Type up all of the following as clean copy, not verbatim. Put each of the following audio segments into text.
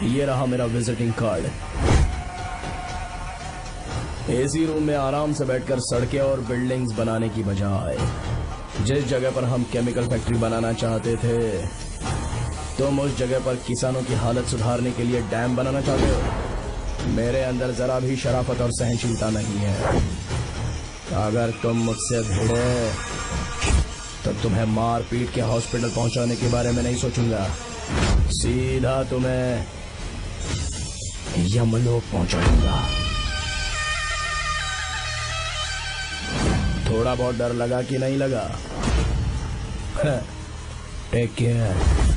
ये रहा मेरा विजिटिंग कार्ड। एसी रूम में आराम से बैठकर सड़कें और बिल्डिंग्स बनाने की बजाय जिस जगह पर हम केमिकल फैक्ट्री बनाना चाहते थे, तुम उस जगह पर किसानों की हालत सुधारने के लिए डैम बनाना चाहते हो। मेरे अंदर जरा भी शराफत और सहनशीलता नहीं है। अगर तुम मुझसे भिड़े तो तुम्हें मार पीट के हॉस्पिटल पहुंचाने के बारे में नहीं सोचूंगा, सीधा तुम्हें यमलोक पहुंचाऊंगा। थोड़ा बहुत डर लगा कि नहीं लगा? Take care.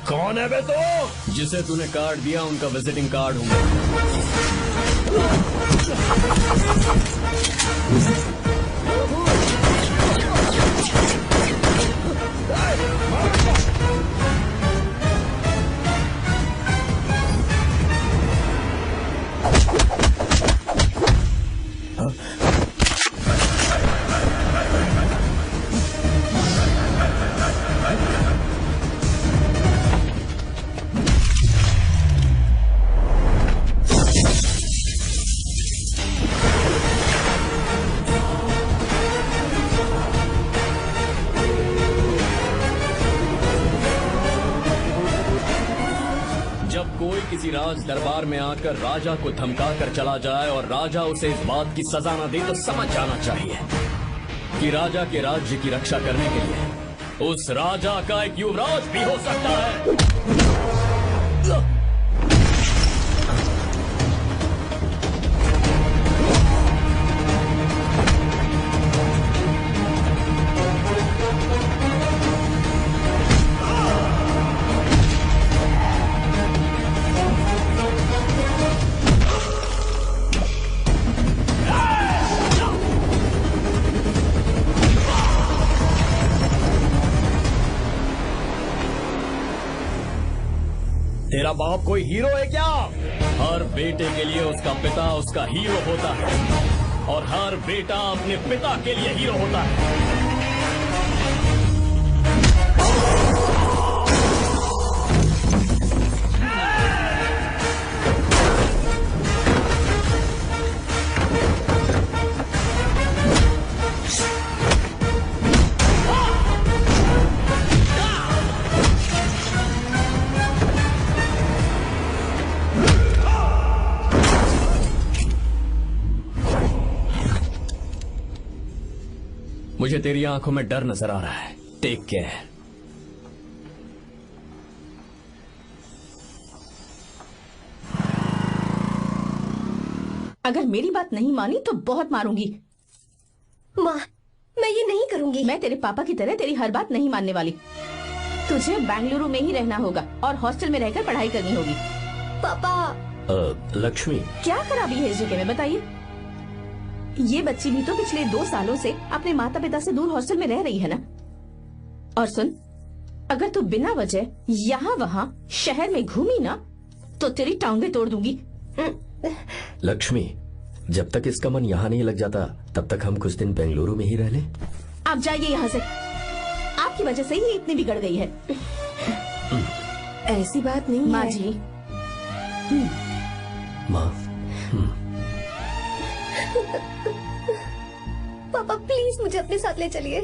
कौन है बे तो? जिसे तूने कार्ड दिया उनका विजिटिंग कार्ड हूँ। कोई किसी राज दरबार में आकर राजा को धमका कर चला जाए और राजा उसे इस बात की सजा न दे तो समझ जाना चाहिए कि राजा के राज्य की रक्षा करने के लिए उस राजा का एक युवराज भी हो सकता है। तेरा बाप कोई हीरो है क्या? हर बेटे के लिए उसका पिता उसका हीरो होता है और हर बेटा अपने पिता के लिए हीरो होता है। मुझे तेरी आंखों में डर नजर आ रहा है। Take care. अगर मेरी बात नहीं मानी तो बहुत मारूंगी। माँ, मैं ये नहीं करूंगी। मैं तेरे पापा की तरह तेरी हर बात नहीं मानने वाली। तुझे बेंगलुरु में ही रहना होगा और हॉस्टल में रहकर पढ़ाई करनी होगी। पापा। लक्ष्मी, क्या खराबी है इस जगह में बताइए? ये बच्ची भी तो पिछले 2 सालों से अपने माता पिता से दूर हॉस्टल में रह रही है ना। और सुन, अगर तू बिना वजह यहाँ वहाँ शहर में घूमी ना तो तेरी टांगें तोड़ दूंगी। लक्ष्मी, जब तक इसका मन यहाँ नहीं लग जाता तब तक हम कुछ दिन बेंगलुरु में ही रह लें। आप जाइए यहाँ से। आपकी वजह से ही इतनी बिगड़ गई है। ऐसी बात नहीं माँ है। जी। माँ। पापा प्लीज मुझे अपने साथ ले चलिए।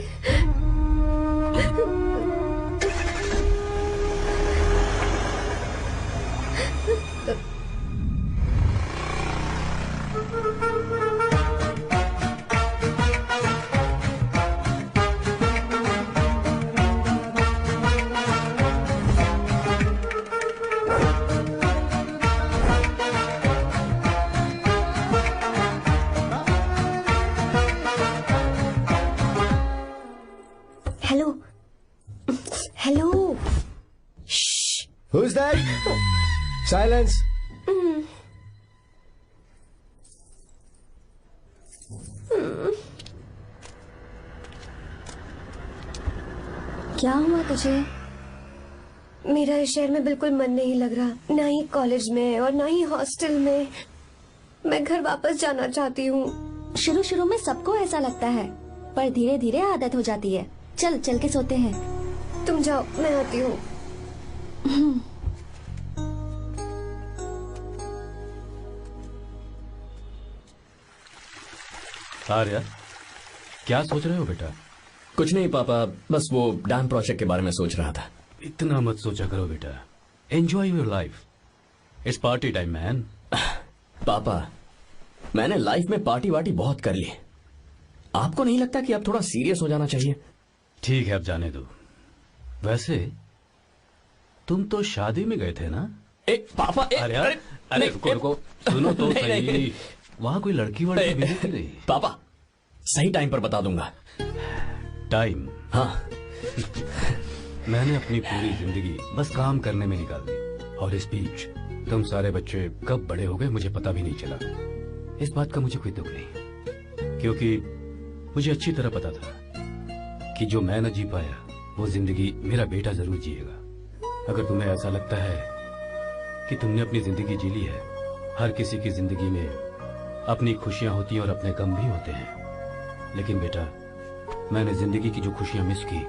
Who's that? Silence. क्या हुआ तुझे? मेरा इस शहर में बिल्कुल मन नहीं लग रहा, ना ही कॉलेज में और ना ही हॉस्टल में। मैं घर वापस जाना चाहती हूँ। शुरू शुरू में सबको ऐसा लगता है, पर धीरे धीरे आदत हो जाती है। चल चल के सोते हैं। तुम जाओ, मैं आती हूँ। आर्या, क्या सोच रहे हो बेटा? कुछ नहीं पापा, बस वो डैम प्रोजेक्ट के बारे में सोच रहा था। इतना मत सोचा करो बेटा। Enjoy your life. It's party time man. पापा, मैंने लाइफ में पार्टी वार्टी बहुत कर ली। आपको नहीं लगता कि अब थोड़ा सीरियस हो जाना चाहिए? ठीक है, अब जाने दो। वैसे तुम तो शादी में गए थे ना? पापा अरे अरे रुको रुको, सुनो तो सही। वहां कोई लड़की वड़की मिली थी नहीं? पापा, सही टाइम पर बता दूंगा। टाइम? हाँ। मैंने अपनी पूरी जिंदगी बस काम करने में निकाल दी, और इस बीच तुम सारे बच्चे कब बड़े हो गए मुझे पता भी नहीं चला। इस बात का मुझे कोई दुख नहीं, क्योंकि मुझे अच्छी तरह पता था कि जो मैं न जी पाया वो जिंदगी मेरा बेटा जरूर जिएगा। अगर तुम्हें ऐसा लगता है कि तुमने अपनी जिंदगी जी ली है, हर किसी की जिंदगी में अपनी खुशियां होती हैं और अपने गम भी होते हैं, लेकिन बेटा मैंने जिंदगी की जो खुशियां मिस की,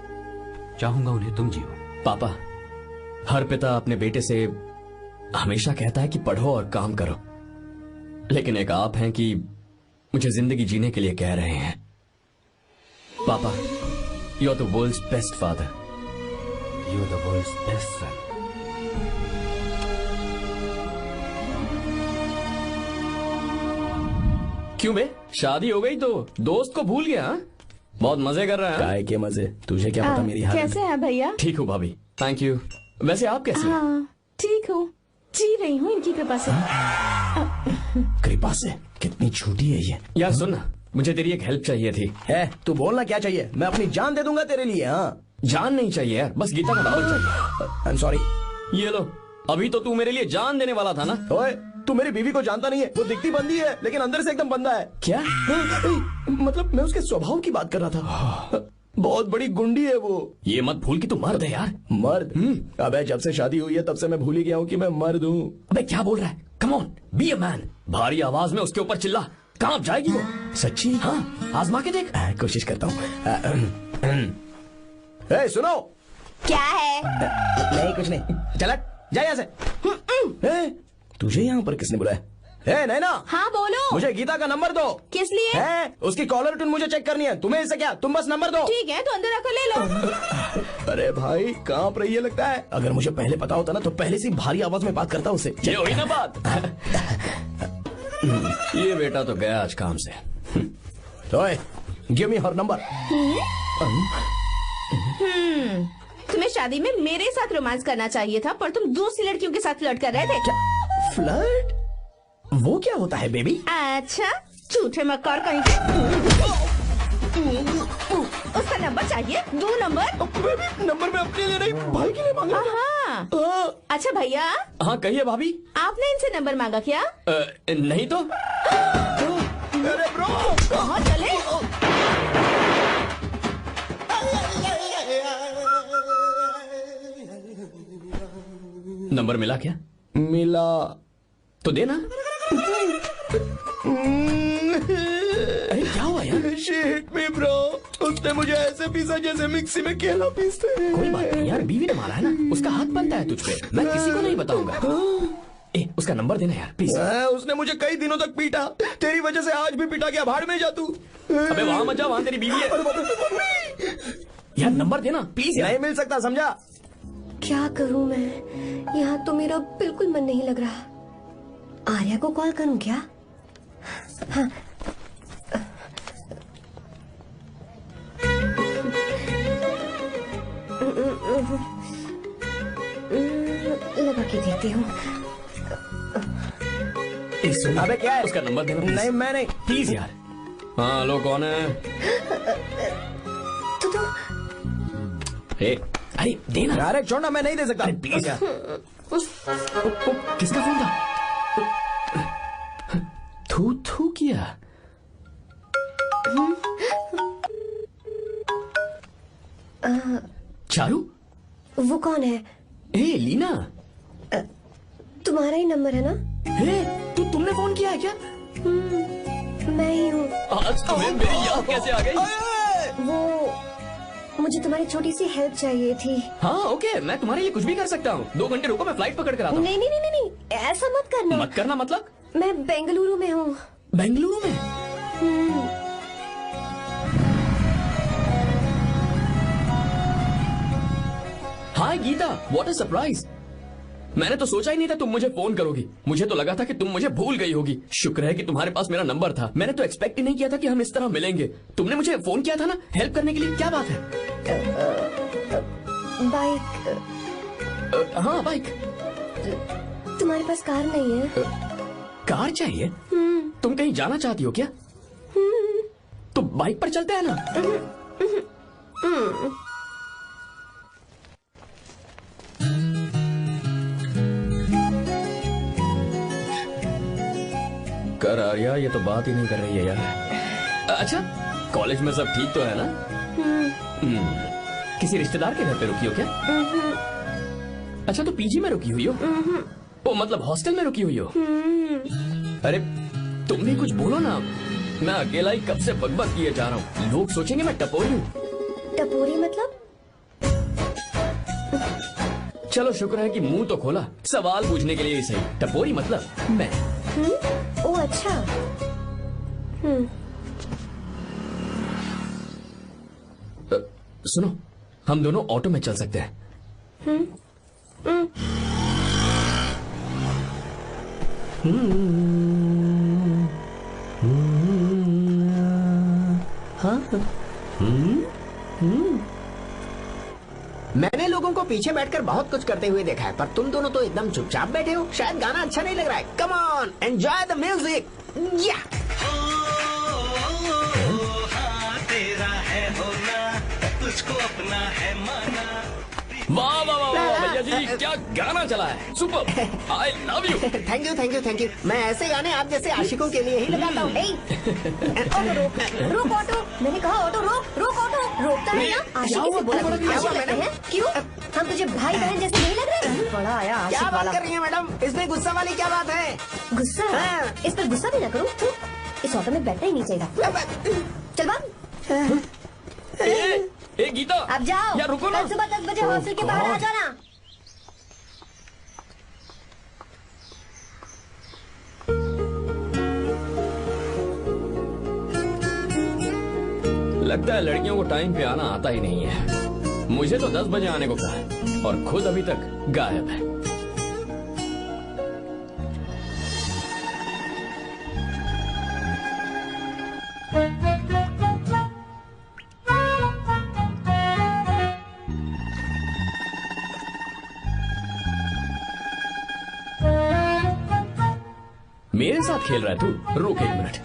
चाहूंगा उन्हें तुम जियो। पापा, हर पिता अपने बेटे से हमेशा कहता है कि पढ़ो और काम करो, लेकिन एक आप हैं कि मुझे जिंदगी जीने के लिए कह रहे हैं। पापा, you are the world's best father. You are the world's best son. क्यों बे, शादी हो गई तो दोस्त को भूल गया? हाँ? बहुत मजे कर रहा है। काय के मजे, तुझे क्या पता मेरी हालत। कैसे हैं भैया? ठीक हूँ भाभी, थैंक यू। वैसे आप कैसे हैं? हाँ ठीक हूँ, जी रही हूँ इनकी कृपा से। कृपा से? कितनी झूठी है ये। यार सुन ना, मुझे तेरी एक हेल्प चाहिए थी। है तू बोलना क्या चाहिए, मैं अपनी जान दे दूंगा तेरे लिए। हाँ, जान नहीं चाहिए यार, बस गीता का नंबर चाहिए। I am sorry. ये लो, अभी तो तू मेरे लिए जान देने वाला था ना। ओए, तू मेरी बीवी को जानता नहीं है। वो दिखती बंदी है लेकिन अंदर से एकदम बंदा है। क्या? मतलब मैं उसके स्वभाव की बात कर रहा था। बहुत बड़ी गुंडी है वो। ये मत भूल कि तू मर्द है यार। मर्द? अबे जब से शादी हुई है तब से मैं भूल ही गया हूँ कि मैं मर्द हूँ। अबे क्या बोल रहा है? Come on, be a man. भारी आवाज में उसके ऊपर चिल्ला, कांप जाएगी वो। सच्ची? हाँ, आजमा के देख। कोशिश करता हूँ। सुनो। क्या है? नहीं कुछ नहीं, चल जा यहाँ से। तुझे यहाँ पर किसने बुलाया? नैना, हाँ बोलो। मुझे गीता का नंबर दो। किस लिए? उसकी कॉलर ट्यून मुझे चेक करनी है। तुम्हें इससे क्या, तुम बस नंबर दो। ठीक है तो अंदर आकर ले लो। अरे भाई कांप रही है लगता है। अगर मुझे पहले पता होता ना तो पहले से भारी आवाज में बात करता उससे। ये हुई ना बात। ये बेटा तो गया आज काम से। ओए, गिव मी हर नंबर। तुम्हें शादी में मेरे साथ रोमांस करना चाहिए था, पर तुम दूसरी लड़कियों के साथ फ्लर्ट कर रहे थे। फ्लर्ट? वो क्या होता है बेबी? अच्छा, झूठे मक्कार कहीं के। उसका नंबर चाहिए? दो नंबर। बेबी, नंबर मैं अपने लिए नहीं भाई के लिए मांगा। हाँ। अच्छा भैया। हाँ कहिए भाभी। आपने इनसे नंबर मांगा क्या? नहीं तो। अरे ब्रो, कहाँ चले? नंबर मिला क्या? मिला तो देना। अरे क्या हुआ यार? शिट मी ब्रो, उसने मुझे ऐसे पीसा जैसे मिक्सी में केला पीसते हैं। कोई बात नहीं यार, बीवी ने मारा है ना, उसका हाथ बनता है तुझ पे। मैं किसी को नहीं बताऊंगा। उसका नंबर देना यार प्लीज। उसने मुझे कई दिनों तक पीटा, तेरी वजह से आज भी पीटा गया। भाड़ में जा तू। अबे वहां मत जा, वहां तेरी बीवी है। यार नंबर देना प्लीज। नहीं मिल सकता, समझा? क्या करूं मैं? यहाँ तो मेरा बिल्कुल मन नहीं लग रहा। आर्या को कॉल करूं क्या? हाँ। लगा के देती हूँ। अबे क्या है? उसका नंबर देना please। नहीं मैं नहीं। प्लीज यार। हाँ हेलो, कौन है? तो अरे देना। अरे छोड़ना, मैं नहीं दे सकता। प्लीज यार। किसका फोन था? थू थू किया। चारू, वो कौन है? ए लीना, तुम्हारा ही नंबर है ना? हे तुमने फोन किया है क्या? मैं ही हूँ। आज तुम्हें मेरी याद कैसे आ गई? वो मुझे तुम्हारी छोटी सी हेल्प चाहिए थी। हाँ ओके, मैं तुम्हारे लिए कुछ भी कर सकता हूँ। 2 घंटे रुको, मैं फ्लाइट पकड़ कर आता हूँ। नहीं नहीं नहीं नहीं नहीं, ऐसा मत करना। मत करना मतलब? मैं बेंगलुरु में हूँ। बेंगलुरु में? हाय गीता, व्हाट अ सरप्राइज। मैंने तो सोचा ही नहीं था तुम मुझे फोन करोगी। मुझे तो लगा था कि तुम मुझे भूल गई होगी। शुक्र है कि तुम्हारे पास मेरा नंबर था। मैंने तो एक्सपेक्ट ही नहीं किया था कि हम इस तरह मिलेंगे। तुमने मुझे फोन किया था ना हेल्प करने के लिए, क्या बात है? बाइक। हाँ बाइक। तुम्हारे पास कार नहीं है? कार चाहिए? तुम कहीं जाना चाहती हो क्या? तो बाइक पर चलते हैं ना। कर आर्या, ये तो बात ही नहीं कर रही है यार। अच्छा, कॉलेज में सब ठीक तो है ना? किसी रिश्तेदार के घर पे रुकी हो क्या? अच्छा, तो पीजी में रुकी हुई हो? ओ मतलब हॉस्टल में रुकी हुई हो? अरे तुम भी कुछ बोलो ना। मैं अकेला ही कब से बकबक किए जा रहा हूँ। लोग सोचेंगे मैं टपोरी हूँ। टपोरी मतलब? चलो शुक्र है कि मुंह तो खोला। सवाल पूछने के लिए ही सही। टपोरी मतलब मैं। ओ अच्छा। सुनो, हम दोनों ऑटो में चल सकते हैं। मैंने लोगों को पीछे बैठकर बहुत कुछ करते हुए देखा है, पर तुम दोनों तो एकदम चुपचाप बैठे हो। शायद गाना अच्छा नहीं लग रहा है। Come on, enjoy the music. या तेरा है होना, तुझको अपना है माना। वाह वाह वाह वाह भैया जी, क्या गाना चला है। Super, I love you. Thank you thank you thank you. मैं ऐसे गाने आप जैसे आशिकों के लिए ही लगाता हूँ। ऑटो रोक, रोक ऑटो। मैंने कहा ऑटो रोक, रोक ऑटो। रोकता है ना? आशिक से बोला था। क्या हुआ आशिक लगते मैडम? हैं? क्यों? हम तुझे भाई बहन जैसे नहीं लग रहे? बड़ा आया क्या आशिक बात वाला। कर रही है मैडम? इसमें गुस्सा वाली क्या बात है? गुस्सा? हाँ। इस पर गुस्सा भी ना करो। इस ऑटो में बैठना ही नहीं चाहिए। चल बात। ए गीता, अब जाओ। यार रुको ना। कल सुबह 10 बजे हॉस्टल के बाहर आ जाना। लगता है लड़कियों को टाइम पे आना आता ही नहीं है। मुझे तो 10 बजे आने को कहा है और खुद अभी तक गायब है। मेरे साथ खेल रहा है तू? रुक 1 मिनट।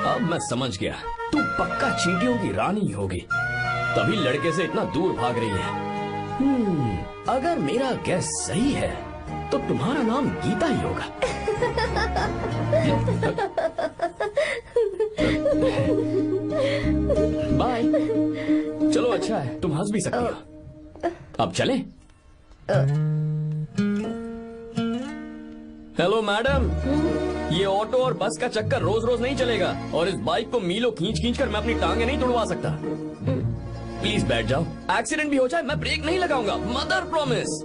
अब मैं समझ गया, तू पक्का चींटियों की रानी होगी, तभी लड़के से इतना दूर भाग रही है। अगर मेरा गैस सही है तो तुम्हारा नाम गीता ही होगा। बाय। चलो अच्छा है, तुम हंस भी सकती हो। अब चलें? हेलो मैडम, ये ऑटो और बस का चक्कर रोज रोज नहीं चलेगा और इस बाइक को मीलों खींच खींच कर मैं अपनी टांगे नहीं तुड़वा सकता। प्लीज बैठ जाओ। एक्सीडेंट भी हो जाए मैं ब्रेक नहीं लगाऊंगा, मदर प्रॉमिस।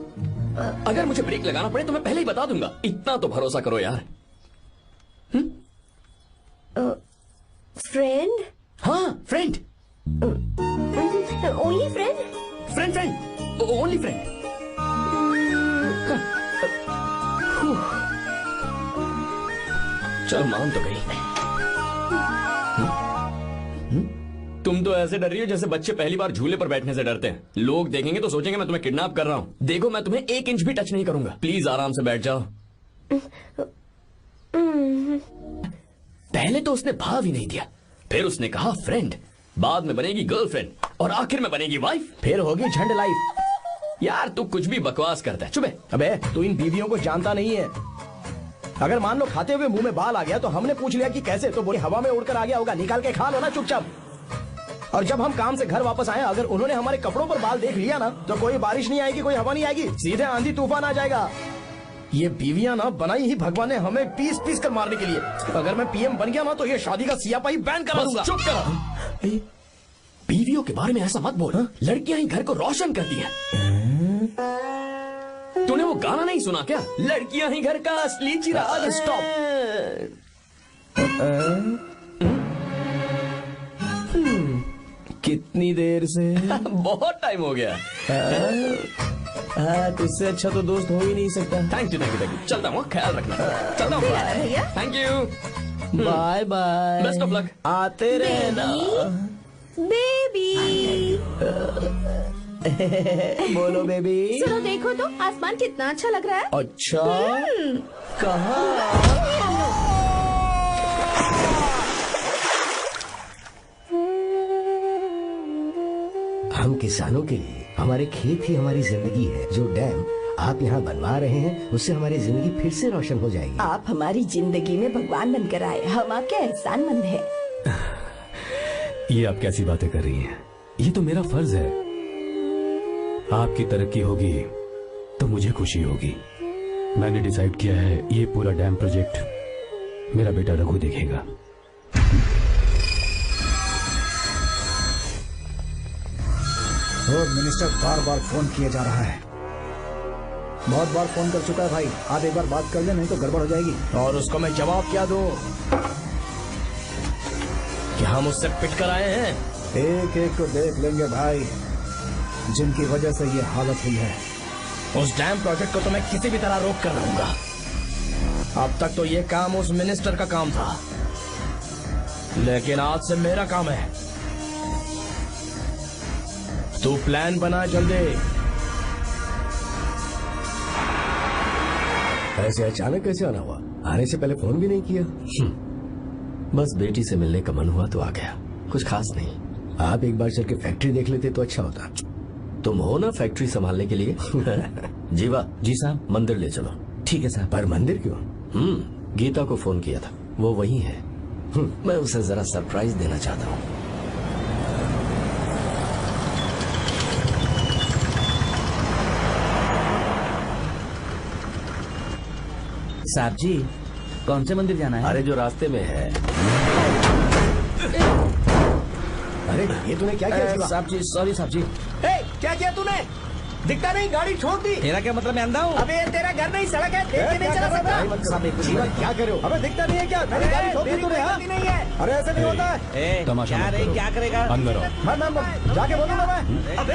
अगर मुझे ब्रेक लगाना पड़े तो मैं पहले ही बता दूंगा। इतना तो भरोसा करो यार। फ्रेंड? हाँ friend. Only friend? Friend friend, only friend. चलो मान तो गई। तुम तो ऐसे डर रही हो जैसे बच्चे पहली बार झूले पर बैठने से डरते हैं। लोग देखेंगे तो सोचेंगे मैं तुम्हें किडनैप कर रहा हूँ। देखो मैं तुम्हें 1 इंच भी टच नहीं करूंगा। प्लीज आराम से बैठ जाओ। पहले तो उसने भाव ही नहीं दिया, फिर उसने कहा फ्रेंड, बाद में बनेगी गर्लफ्रेंड और आखिर में बनेगी वाइफ, फिर होगी झंड लाइफ। यार तू कुछ भी बकवास करता है, चुप है। अबे तू इन बीवियों को जानता नहीं है। अगर मान लो खाते हुए मुंह में बाल आ गया तो हमने पूछ लिया कि कैसे, तो बोले हवा में उड़कर आ गया होगा, निकाल के खा लो ना चुपचाप। और जब हम काम से घर वापस आए, अगर उन्होंने हमारे कपड़ों पर बाल देख लिया ना, तो कोई बारिश नहीं आएगी, कोई हवा नहीं आएगी, सीधे आंधी तूफान आ जाएगा। ये बीवियां ना बनाई ही भगवान ने हमें पीस पीस कर मारने के लिए। अगर मैं पीएम बन गया ना तो ये शादी का सियापाही बैन करा दूंगा। चुप कर। बीवियों के बारे में ऐसा मत बोल, लड़कियां ही घर को रोशन करती हैं। तूने वो गाना नहीं सुना क्या, लड़कियां ही घर का असली चिराग। स्टॉप। कितनी देर से? बहुत टाइम हो गया। इससे अच्छा तो दोस्त हो ही नहीं सकता। Thank you, thank you, thank you. चलता हूँ, ख्याल रखना। चलता हूँ, भैया। Thank you, bye bye, best of luck. आते रहना। बेबी बोलो बेबी। सुनो, देखो तो आसमान कितना अच्छा लग रहा है। अच्छा, कहाँ? हम किसानों के लिए हमारे खेत ही हमारी जिंदगी है। जो डैम आप यहाँ बनवा रहे हैं, उससे हमारी जिंदगी फिर से रोशन हो जाएगी। आप हमारी जिंदगी में भगवान बनकर आए, हम आपके एहसानमंद हैं। ये आप कैसी बातें कर रही हैं? ये तो मेरा फर्ज है। आपकी तरक्की होगी तो मुझे खुशी होगी। मैंने डिसाइड किया है, ये पूरा डैम प्रोजेक्ट मेरा बेटा रघु देखेगा। और मिनिस्टर बार बार फोन किया जा रहा है। बहुत बार फोन कर चुका है भाई, आप एक बार बात कर ले, नहीं तो गड़बड़ हो जाएगी। और उसको मैं जवाब क्या दूं कि हम उससे पिट कर आए हैं? एक एक को देख लेंगे भाई, जिनकी वजह से ये हालत हुई है। उस डैम प्रोजेक्ट को तो मैं किसी भी तरह रोक कर रहूंगा। अब तक तो ये काम उस मिनिस्टर का काम था, लेकिन आज से मेरा काम है। तू प्लान बना जल्दी। ऐसे अचानक कैसे आना हुआ? आने से पहले फोन भी नहीं किया? बस बेटी से मिलने का मन हुआ तो आ गया, कुछ खास नहीं। आप एक बार चल के फैक्ट्री देख लेते तो अच्छा होता। तुम हो ना फैक्ट्री संभालने के लिए। जीवा जी साहब। मंदिर ले चलो। ठीक है साहब। पर मंदिर क्यों? गीता को फोन किया था, वो वही है। मैं उसे जरा सरप्राइज देना चाहता हूँ। साहब जी, कौन से मंदिर जाना है? अरे जो रास्ते में है। अरे ये तूने क्या किया? साहब जी, सॉरी साहब जी। क्या किया तूने? दिखता नहीं, गाड़ी छोड़ दी। तेरा क्या मतलब, मैं अंधा हूँ? अबे ये तेरा घर नहीं, सड़क है, देख के नहीं चला सकता। जीवन क्या करे हो? अबे दिखता नहीं है क्या? मेरी गाड़ी छोड़ दी तूने? हाँ? नहीं है। अरे ऐसे नहीं होता है। तमाशा क्या मत रे, करो। क्या करेगा? अंदर आओ। मैं जाके बोलूंगा मैं। अबे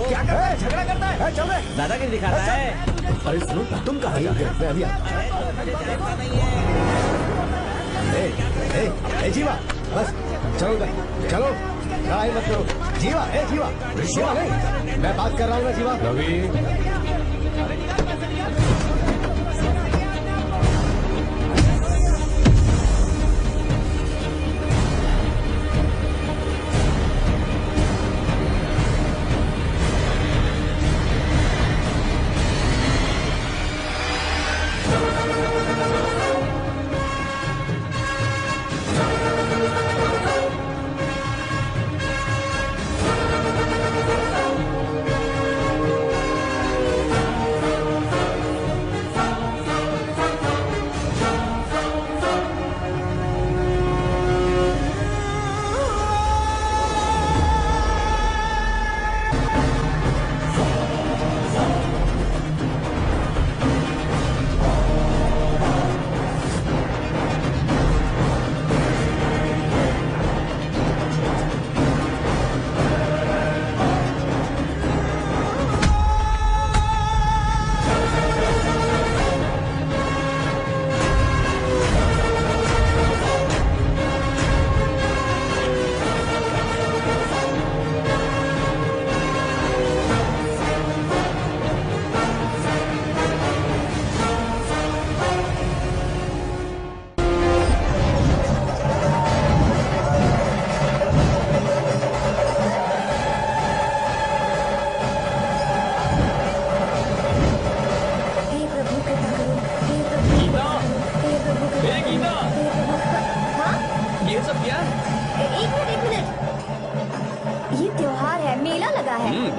क्या करता है? झगड़ा करता है? चल रहे। दादागिरी दिखा रहा है। अरे सुनो, तुम कहाँ जा रहे हो? मैं अभी जीवा बस चलो उधर, चलो लड़ाई मत करो। जीवा, जीवा, जीवा नहीं, मैं बात कर रहा हूँ ना जीवा। रवि,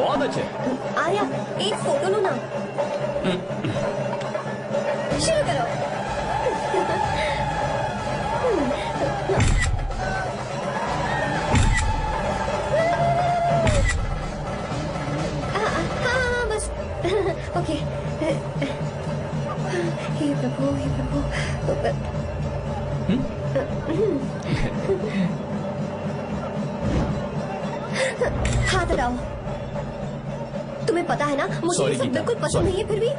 बहुत अच्छे। आर्या, एक फोटो लो ना। शुरू करो। हाँ बस ओके। हे प्रभु, हे प्रभु। हाथ हटाओ। तुम्हें पता है ना मुझे ये सब बिल्कुल पसंद नहीं है, फिर भी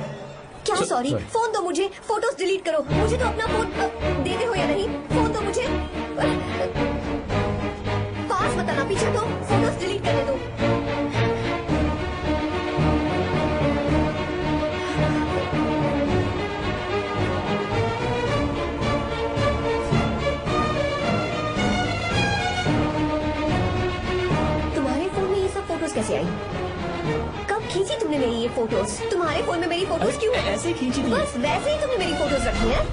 क्या सॉरी? फोन दो मुझे, फोटोज डिलीट करो। मुझे तो अपना फोन देते हो या नहीं? फोन दो मुझे। पास मत आना, पीछे तो फोटोज डिलीट करने दो। तुम्हारे फोन में ये सब फोटोज कैसे आई? कब खींची तुमने मेरी ये फोटोज? तुम्हारे फोन में मेरी फोटोज क्यों है? ऐसे खींची थी। बस वैसे ही तुमने मेरी फोटोज रखी हैं।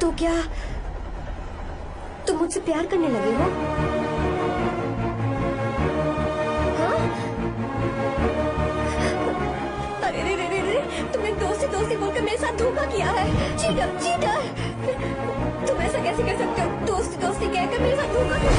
तो क्या तुम मुझसे प्यार करने लगे हो? हाँ? अरे रे रे रे रे, तुमने दोस्ती बोलकर मेरे साथ धोखा किया है। Cheater, cheater! तुम ऐसा कैसे कर सकते हो? दोस्ती कहकर मेरे साथ धोखा किया।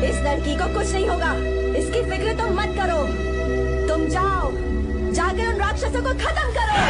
इस लड़की को कुछ नहीं होगा, इसकी फिक्र तुम मत करो। तुम जाओ, जाकर उन राक्षसों को खत्म करो।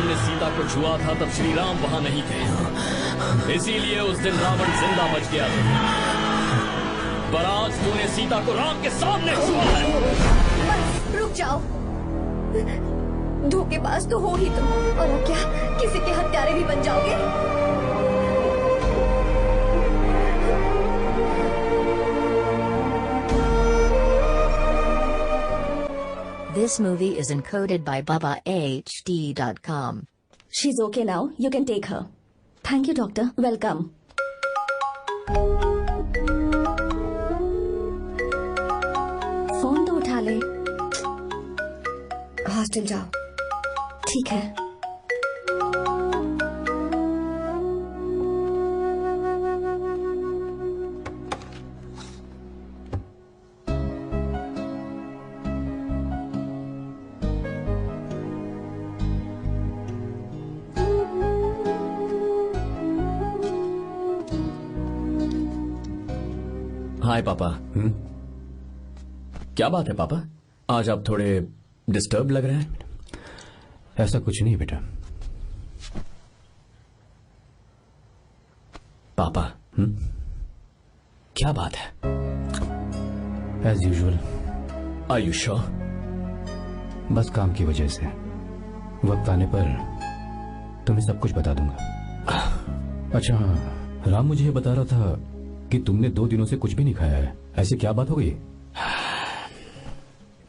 ने सीता को छुआ था तब श्री राम वहां नहीं थे, इसीलिए उस दिन रावण जिंदा बच गया था। पर आज तूने सीता को राम के सामने छुआ है। बस रुक जाओ, धोखेबाज तो हो ही तुम, और अब क्या किसी के हत्यारे भी बन जाओगे? This movie is encoded by BabaHD.com. She's okay now. You can take her. Thank you doctor. Welcome. Phone तो उठा ले। हॉस्टल जाओ। ठीक है। हाय पापा। क्या बात है पापा, आज आप थोड़े डिस्टर्ब लग रहे हैं। ऐसा कुछ नहीं बेटा। पापा क्या बात है? As usual. Are you sure? बस काम की वजह से। वक्त आने पर तुम्हें सब कुछ बता दूंगा। अच्छा हाँ, राम मुझे ये बता रहा था कि तुमने 2 दिनों से कुछ भी नहीं खाया है। ऐसी क्या बात हो गई?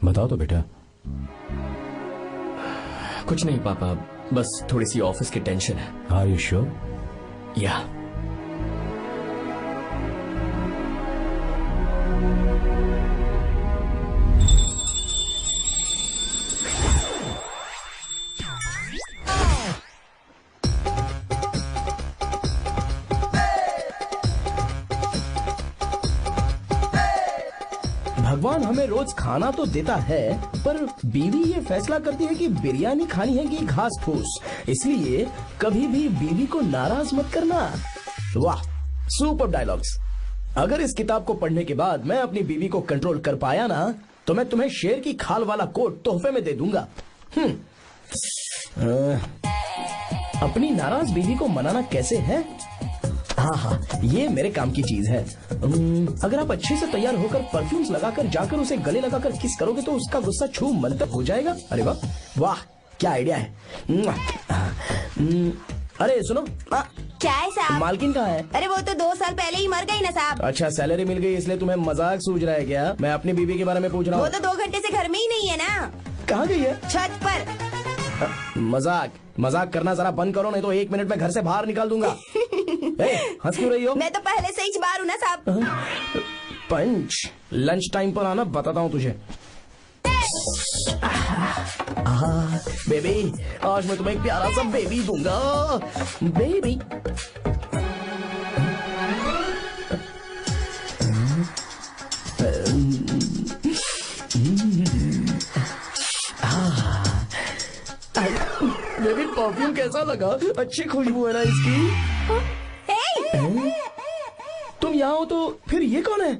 बताओ तो बेटा। कुछ नहीं पापा, बस थोड़ी सी ऑफिस की टेंशन है। Are you sure? या। भगवान हमें रोज खाना तो देता है, पर बीवी ये फैसला करती है कि बिरयानी खानी है कि घास फूस। इसलिए कभी भी बीवी को नाराज मत करना। वाह, सुपर डायलॉग्स। अगर इस किताब को पढ़ने के बाद मैं अपनी बीवी को कंट्रोल कर पाया ना, तो मैं तुम्हें शेर की खाल वाला कोट तोहफे में दे दूंगा। अपनी नाराज बीवी को मनाना कैसे है? हाँ, ये मेरे काम की चीज है। अगर आप अच्छे से तैयार होकर परफ्यूम्स लगाकर जाकर उसे गले लगाकर किस करोगे तो उसका गुस्सा छू मंतर हो जाएगा। अरे वाह वाह, क्या आइडिया है। अरे सुनो। क्या है साहब? मालकिन कहाँ है? अरे वो तो 2 साल पहले ही मर गई ना साहब। अच्छा, सैलरी मिल गई इसलिए तुम्हें मजाक सूझ रहा है क्या? मैं अपनी बीवी के बारे में पूछ रहा हूँ। वो तो 2 घंटे से घर में ही नहीं है ना। कहाँ गई है? छत पर। मजाक करना जरा बंद करो, नहीं तो 1 मिनट में घर से बाहर निकाल दूंगा। हंस क्यों रही हो? मैं तो पहले से ही बाहर हूँ ना साहब। पंच, लंच टाइम पर आना, बताता हूँ तुझे। बेबी, आज मैं तुम्हें एक प्यारा सा बेबी दूंगा। बेबी। बेबी, परफ्यूम कैसा लगा? अच्छी खुशबू है ना इसकी? तुम यहाँ हो तो फिर ये कौन है?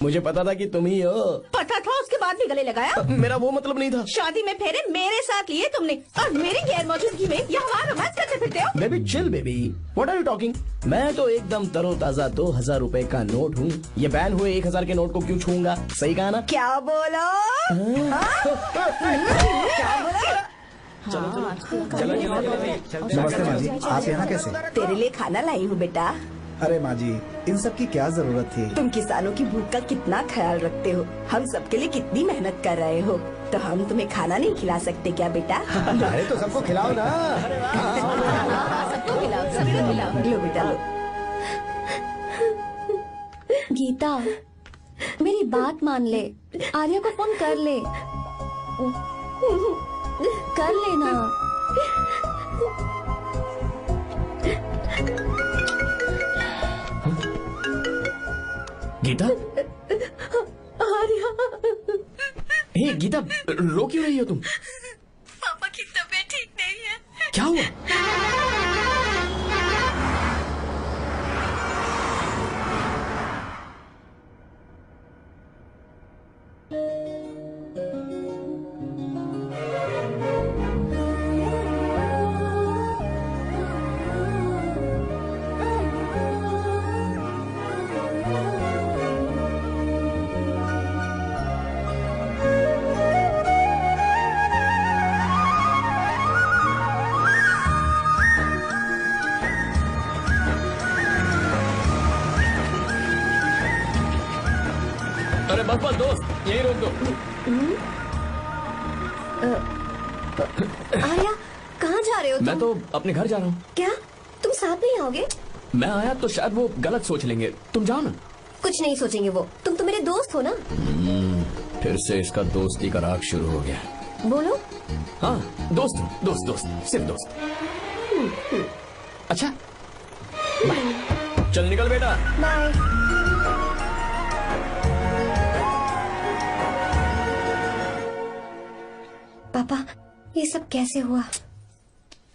मुझे पता था कि तुम ही हो। पता था, उसके बाद भी गले लगाया? मेरा वो मतलब नहीं था। शादी में फेरे मेरे साथ लिए तुमने और मेरी गैर मौजूदगी में यहाँ रोमांस करते फिरते हो। Baby chill baby, what are you talking? मैं तो एकदम तरोताजा 2000 रुपए का नोट हूँ। ये बैन हुए 1000 के नोट को क्यों छूऊंगा? सही कहा ना? क्या बोलो? क्या बोलो? नमस्ते माँ जी, आप यहाँ कैसे? तेरे लिए खाना लाई हूँ बेटा। अरे माँ जी, इन सब की क्या जरूरत थी? तुम किसानों की भूख का कितना ख्याल रखते हो, हम सबके लिए कितनी मेहनत कर रहे हो, तो हम तुम्हें खाना नहीं खिला सकते क्या बेटा? अरे तो सबको खिलाओ ना। सबको खिलाओ। लो बेटा लो। गीता, मेरी बात मान ले, आर्या को फोन कर ले। कर लेना। गीता? आर्या। हे गीता, रो क्यों रही हो तुम? पापा की तबीयत ठीक नहीं है। क्या हुआ? दो। आर्या, कहाँ जा रहे हो तुम? मैं तो अपने घर जा रहा हूँ। क्या तुम साथ नहीं आओगे? मैं आया तो शायद वो गलत सोच लेंगे, तुम जाओ ना। कुछ नहीं सोचेंगे वो, तुम तो मेरे दोस्त हो ना। फिर से इसका दोस्ती का राग शुरू हो गया। बोलो। हाँ, दोस्त दोस्त दोस्त, सिर्फ दोस्त। अच्छा, बाय। चल निकल बेटा। बाय। पापा, ये सब कैसे हुआ?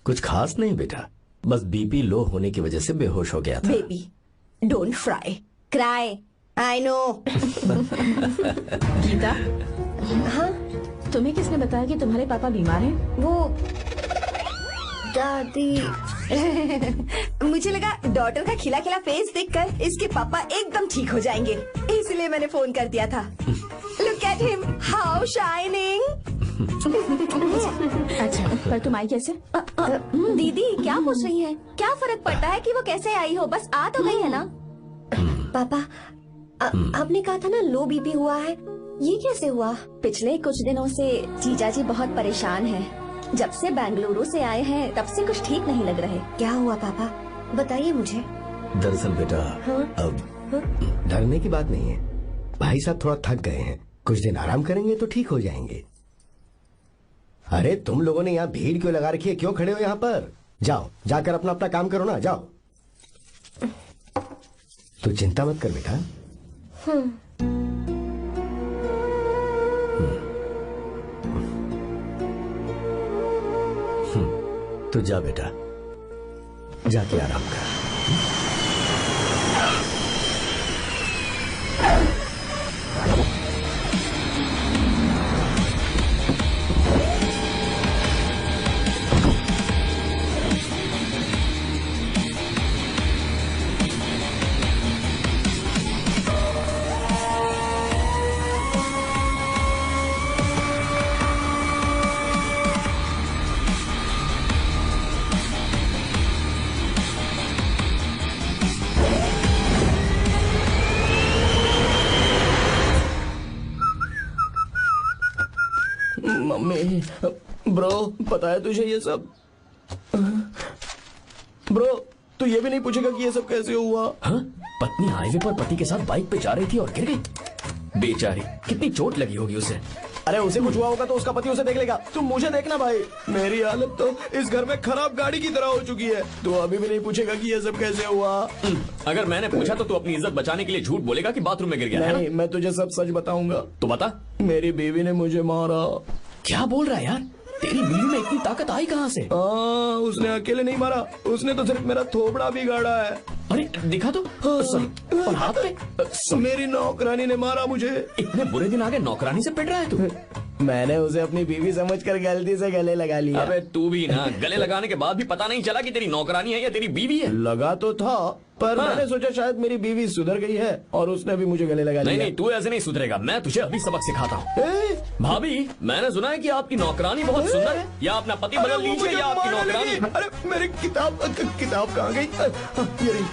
कुछ खास नहीं बेटा, बस बीपी लो होने की वजह से बेहोश हो गया था। Baby, don't fry, cry, I know. Geeta, हाँ, तुम्हें किसने बताया कि तुम्हारे पापा बीमार हैं? वो दादी। मुझे लगा डॉटर का खिला खिला फेस देखकर इसके पापा एकदम ठीक हो जाएंगे, इसलिए मैंने फोन कर दिया था। Look at him, how shining. अच्छा, पर तुम आई कैसे? दीदी क्या पूछ रही है? क्या फर्क पड़ता है कि वो कैसे आई हो, बस आ तो गई है ना। पापा, आपने कहा था ना लो बीपी हुआ है, ये कैसे हुआ? पिछले कुछ दिनों से जीजा जी बहुत परेशान हैं। जब से बेंगलुरु से आए हैं तब से कुछ ठीक नहीं लग रहे। क्या हुआ पापा, बताइए मुझे। दरअसल बेटा, अब डरने की बात नहीं है। भाई साहब थोड़ा थक गए हैं, कुछ दिन आराम करेंगे तो ठीक हो जाएंगे। अरे तुम लोगों ने यहाँ भीड़ क्यों लगा रखी है, क्यों खड़े हो यहाँ पर? जाओ, जाकर अपना अपना काम करो ना, जाओ। तू चिंता मत कर बेटा। तू जा बेटा, जाके आराम कर। मम्मी, ब्रो, पता है तुझे ये सब? ब्रो, तू ये भी नहीं पूछेगा कि ये सब कैसे हुआ? हाँ? पत्नी हाईवे पर पति के साथ बाइक पे जा रही थी और गिर गई। बेचारी, कितनी चोट लगी होगी उसे। अरे उसे कुछ हुआ होगा तो उसका पति उसे देख लेगा, तुम मुझे देखना भाई। मेरी हालत तो इस घर में खराब गाड़ी की तरह हो चुकी है। तू अभी भी नहीं पूछेगा कि ये सब कैसे हुआ? अगर मैंने पूछा तो तू अपनी इज्जत बचाने के लिए झूठ बोलेगा कि बाथरूम में गिर गया। नहीं, मैं तुझे सब सच बताऊंगा। तो बता। मेरी बीवी ने मुझे मारा। क्या बोल रहा है यार? तेरी बीवी में इतनी ताकत आई कहाँ से? उसने अकेले नहीं मारा, उसने तो सिर्फ मेरा थोबड़ा बिगाड़ा है। अरे दिखा तो। और हाथ पे? मेरी नौकरानी ने मारा मुझे। इतने बुरे दिन आगे नौकरानी से पिट रहा है तू? मैंने उसे अपनी बीवी समझकर गलती से गले लगा लिया। अबे तू भी ना, गले लगाने के बाद भी पता नहीं चला कि तेरी नौकरानी है या तेरी बीवी है। लगा तो था, पर मैंने सोचा शायद मेरी बीवी सुधर गई है और उसने भी मुझे गले लगा लिया। नहीं, तू ऐसे नहीं सुधरेगा, मैं तुझे अभी सबक सिखाता हूँ। भाभी, मैंने सुना है कि आपकी नौकरानी बहुत सुंदर है, या अपना पति बदल लीजिए या आपकी नौकरानी। अरे मेरी किताब कहाँ गई? ये रही।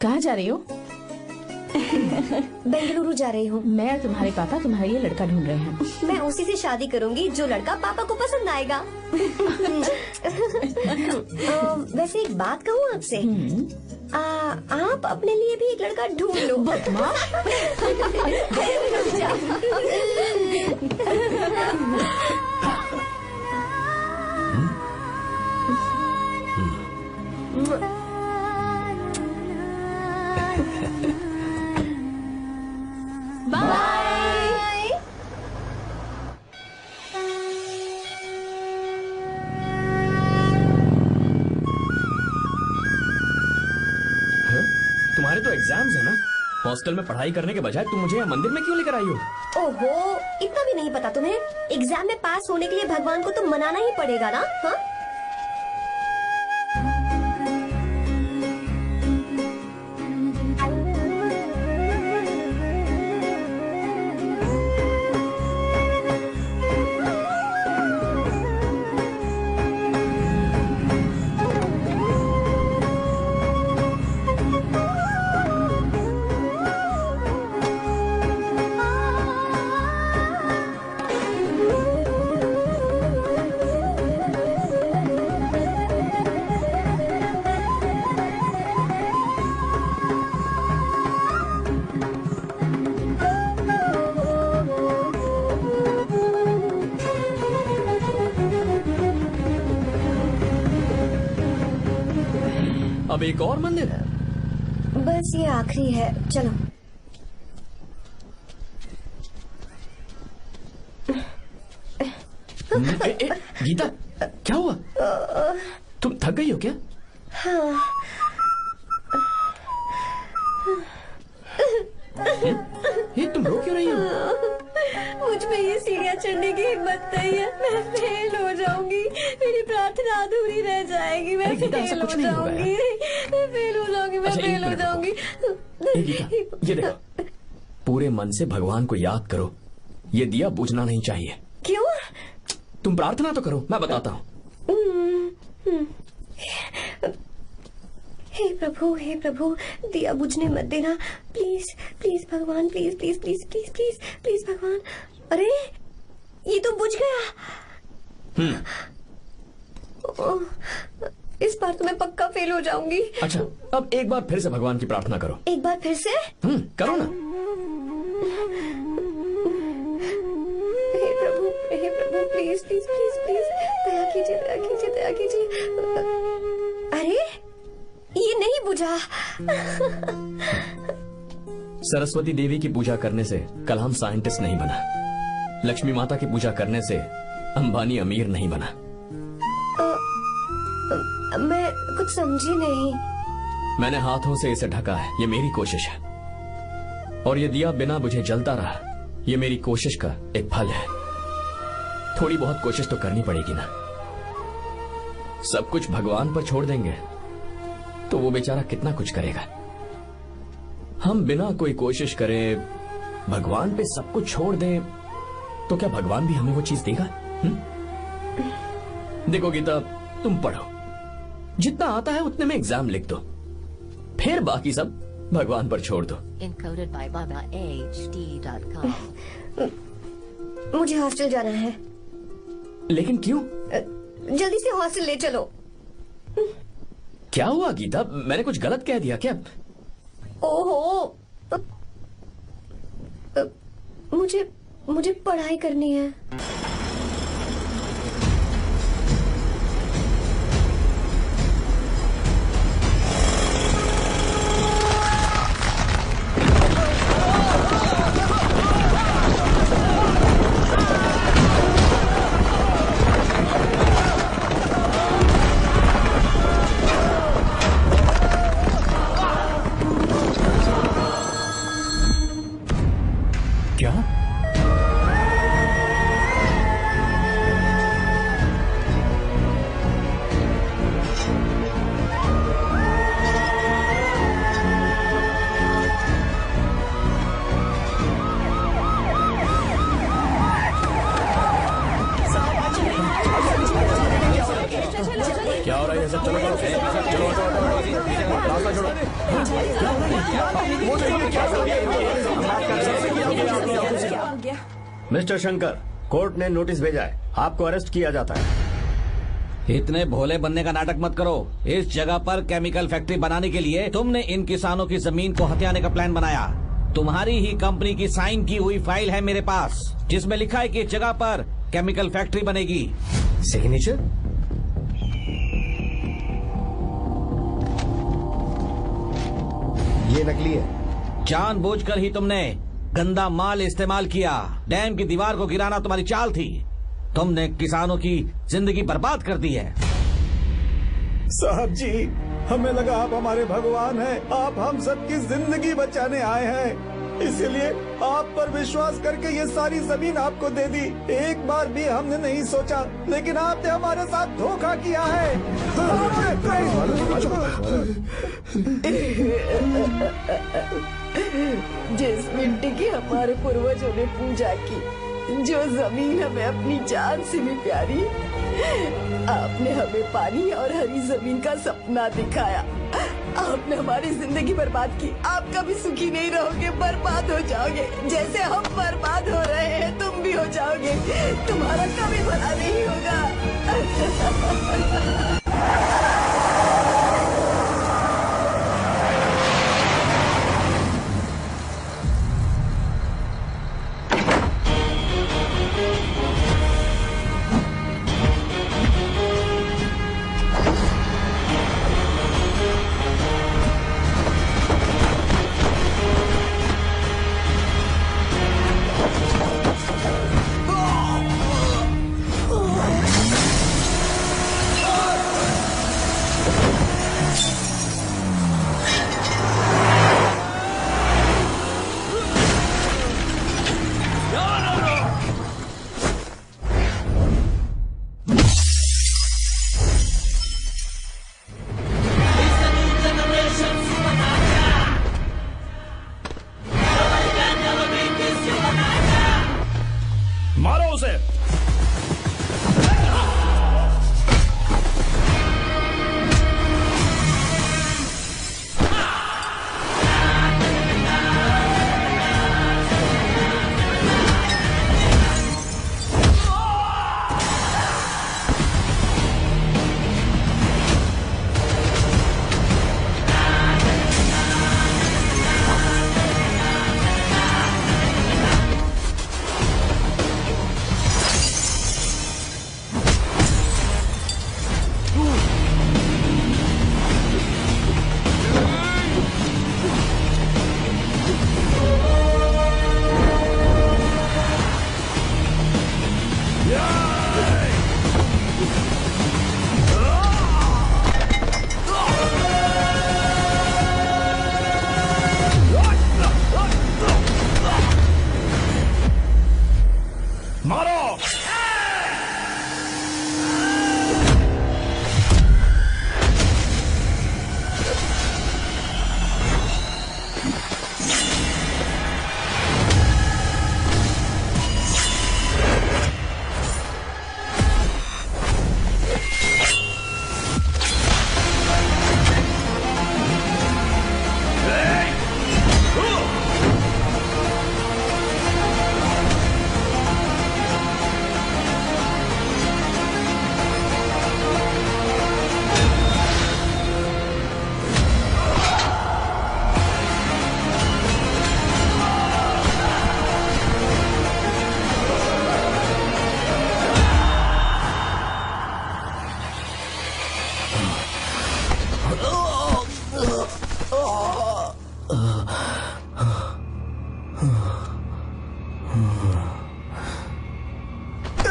कहाँ जा रही हो? बेंगलुरु जा रही हूँ। मैं और तुम्हारे पापा तुम्हारे लिए लड़का ढूंढ रहे हैं। मैं उसी से शादी करूंगी जो लड़का पापा को पसंद आएगा। वैसे एक बात कहूँ आपसे, आप अपने लिए भी एक लड़का ढूंढ लो। बाय। तुम्हारे तो एग्जाम्स है ना? हॉस्टल में पढ़ाई करने के बजाय तुम मुझे यहाँ मंदिर में क्यों लेकर आई हो? ओहो, इतना भी नहीं पता तुम्हें? एग्जाम में पास होने के लिए भगवान को तो मनाना ही पड़ेगा ना। हाँ? अब एक और मंदिर है? बस ये आखिरी है, चलो। गीता, क्या हुआ? तुम थक गई हो क्या? हाँ। ये तुम रो क्यों रही हो? मुझ में ये सीढ़ियाँ चढ़ने की हिम्मत नहीं है। मैं फेल हो जाऊंगी, मेरी प्रार्थना अधूरी रह जाएगी। मैं फेल हो जाऊंगी, मैं फेल हो जाऊंगी, मैं फेल हो जाऊंगी। ये देखो, पूरे मन से भगवान को याद करो। ये दिया बुझना नहीं चाहिए। क्यों? तुम प्रार्थना तो करो, मैं बताता हूँ। हे प्रभु, दिया बुझने मत देना, प्लीज प्लीज भगवान, please please please please please please भगवान। अरे ये तो बुझ गया। इस बार तो मैं पक्का फेल हो जाऊंगी। अच्छा, अब एक बार फिर से भगवान की प्रार्थना करो। एक बार फिर से? करो ना। हे प्रभु, प्लीज प्लीज प्लीज प्लीज, दया कीजिए, दया कीजिए, दया कीजिए। अरे ये नहीं बुझा। सरस्वती देवी की पूजा करने से कलाम साइंटिस्ट नहीं बना। लक्ष्मी माता की पूजा करने से अंबानी अमीर नहीं बना। मैं कुछ समझी नहीं। मैंने हाथों से इसे ढका है, ये मेरी कोशिश है। और ये दिया बिना बुझे जलता रहा, ये मेरी कोशिश का एक फल है। थोड़ी बहुत कोशिश तो करनी पड़ेगी ना। सब कुछ भगवान पर छोड़ देंगे तो वो बेचारा कितना कुछ करेगा। हम बिना कोई कोशिश करे भगवान पे सब कुछ छोड़ दें तो क्या भगवान भी हमें वो चीज देगा? देखो गीता, तुम पढ़ो, जितना आता है उतने में एग्जाम लिख दो, फिर बाकी सब भगवान पर छोड़ दो। Encoded by BabaHD.com. मुझे हॉस्टल जाना है। लेकिन क्यों? जल्दी से हॉस्टल ले चलो। क्या हुआ गीता, मैंने कुछ गलत कह दिया क्या? ओहो, मुझे पढ़ाई करनी है। क्या? क्या हो रहा है? सब चलो चलो रास्ता छोड़ो। मिस्टर शंकर, कोर्ट ने नोटिस भेजा है, आपको अरेस्ट किया जाता है। इतने भोले बनने का नाटक मत करो। इस जगह पर केमिकल फैक्ट्री बनाने के लिए तुमने इन किसानों की जमीन को हथियाने का प्लान बनाया। तुम्हारी ही कंपनी की साइन की हुई फाइल है मेरे पास, जिसमें लिखा है कि इस जगह पर केमिकल फैक्ट्री बनेगी। सिग्नेचर? ये नकली है। जानबूझकर ही तुमने गंदा माल इस्तेमाल किया। डैम की दीवार को गिराना तुम्हारी चाल थी। तुमने किसानों की जिंदगी बर्बाद कर दी है। साहब जी, हमें लगा आप हमारे भगवान हैं, आप हम सबकी जिंदगी बचाने आए हैं, इसीलिए आप पर विश्वास करके ये सारी जमीन आपको दे दी। एक बार भी हमने नहीं सोचा, लेकिन आपने हमारे साथ धोखा किया है। जिस मिट्टी की हमारे पूर्वजों ने पूजा की, जो जमीन हमें अपनी जान से भी प्यारी, आपने हमें पानी और हरी जमीन का सपना दिखाया। आपने हमारी जिंदगी बर्बाद की। आप कभी सुखी नहीं रहोगे, बर्बाद हो जाओगे। जैसे हम बर्बाद हो रहे हैं तुम भी हो जाओगे। तुम्हारा कभी भला नहीं होगा।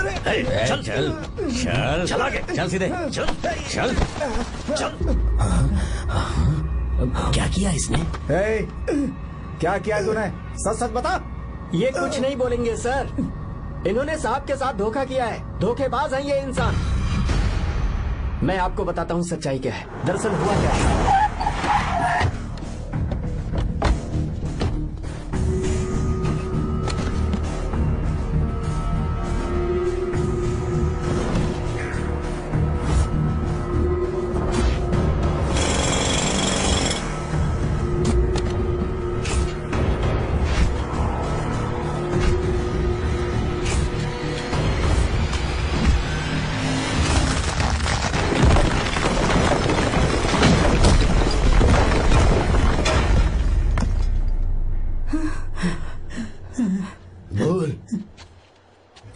चल चल चल चल आगे चल सीधे चल चल चल। क्या किया इसने? क्या किया तूने? सच सच बता। ये कुछ नहीं बोलेंगे सर। इन्होंने साहब के साथ धोखा किया है। धोखेबाज हैं ये इंसान। मैं आपको बताता हूँ सच्चाई क्या है। दरअसल हुआ क्या है,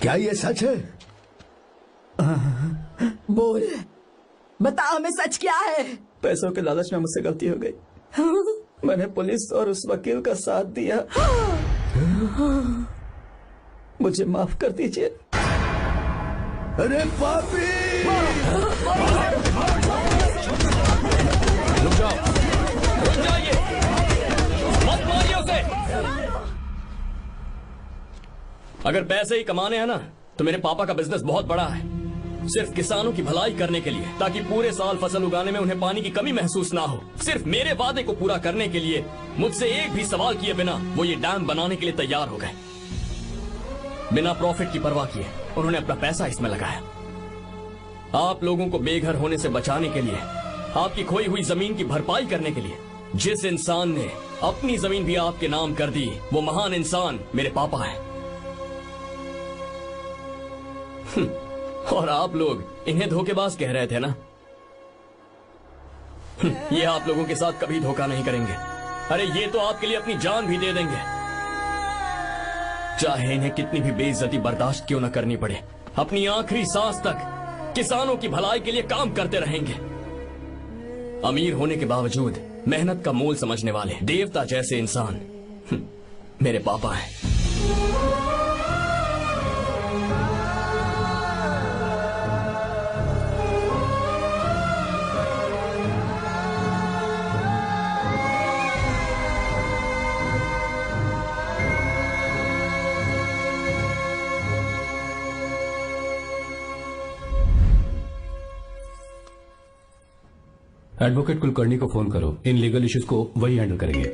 क्या ये सच है? बोल, बता हमें सच क्या है? पैसों के लालच में मुझसे गलती हो गई। मैंने पुलिस और उस वकील का साथ दिया। मुझे माफ कर दीजिए। अरे पापी! रुक जाओ, रुक जाइए, मत मारिए उसे। अगर पैसे ही कमाने हैं ना, तो मेरे पापा का बिजनेस बहुत बड़ा है, सिर्फ किसानों की भलाई करने के लिए, ताकि पूरे साल फसल उगाने में उन्हें पानी की कमी महसूस ना हो। सिर्फ मेरे वादे को पूरा करने के लिए मुझसे एक भी सवाल किए बिना वो ये डैम बनाने के लिए तैयार हो गए। बिना प्रॉफिट की परवाह किए उन्होंने अपना पैसा इसमें लगाया। आप लोगों को बेघर होने से बचाने के लिए, आपकी खोई हुई जमीन की भरपाई करने के लिए, जिस इंसान ने अपनी जमीन भी आपके नाम कर दी, वो महान इंसान मेरे पापा है। और आप लोग इन्हें धोखेबाज कह रहे थे ना? ये आप लोगों के साथ कभी धोखा नहीं करेंगे। अरे ये तो आपके लिए अपनी जान भी दे देंगे, चाहे इन्हें कितनी भी बेइज्जती बर्दाश्त क्यों न करनी पड़े। अपनी आखिरी सांस तक किसानों की भलाई के लिए काम करते रहेंगे। अमीर होने के बावजूद मेहनत का मोल समझने वाले देवता जैसे इंसान मेरे पापा हैं। एडवोकेट कुलकर्णी को फोन करो, इन लीगल इश्यूज को वही हैंडल करेंगे।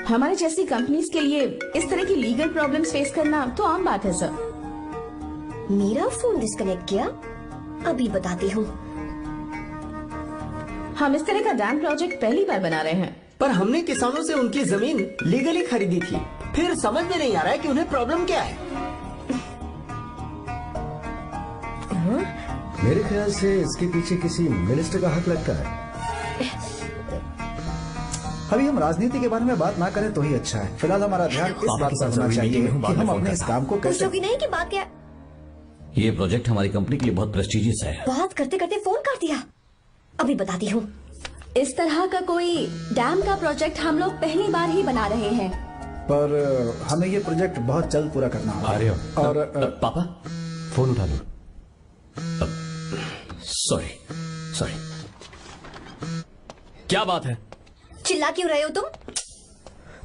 हमारे जैसी कंपनीज के लिए इस तरह की लीगल प्रॉब्लम्स फेस करना तो आम बात है सर। मेरा फोन डिस्कनेक्ट किया? अभी बताती हूँ। हम इस तरह का डैम प्रोजेक्ट पहली बार बना रहे हैं। पर हमने किसानों से उनकी जमीन लीगली खरीदी थी। फिर समझ में नहीं आ रहा है कि उन्हें प्रॉब्लम क्या है। मेरे ख्याल से इसके पीछे किसी मिनिस्टर का हक लगता है। अभी हम राजनीति के बारे में बात ना करें तो ही अच्छा है। फिलहाल हमारा ध्यान इस बात पर होना चाहिए कि हम अपने इस काम को कैसे। पूछोगी नहीं कि बात क्या? ये प्रोजेक्ट हमारी कंपनी के लिए बहुत प्रेस्टिजियस है। बात करते करते फोन काट दिया। अभी बताती हूँ। इस तरह का कोई डैम का प्रोजेक्ट हम लोग पहली बार ही बना रहे हैं, पर हमें ये प्रोजेक्ट बहुत जल्द पूरा करना होगा। आर्य, और पापा फोन उठा लो। सॉरी, क्या बात है? चिल्ला क्यों रहे हो तुम?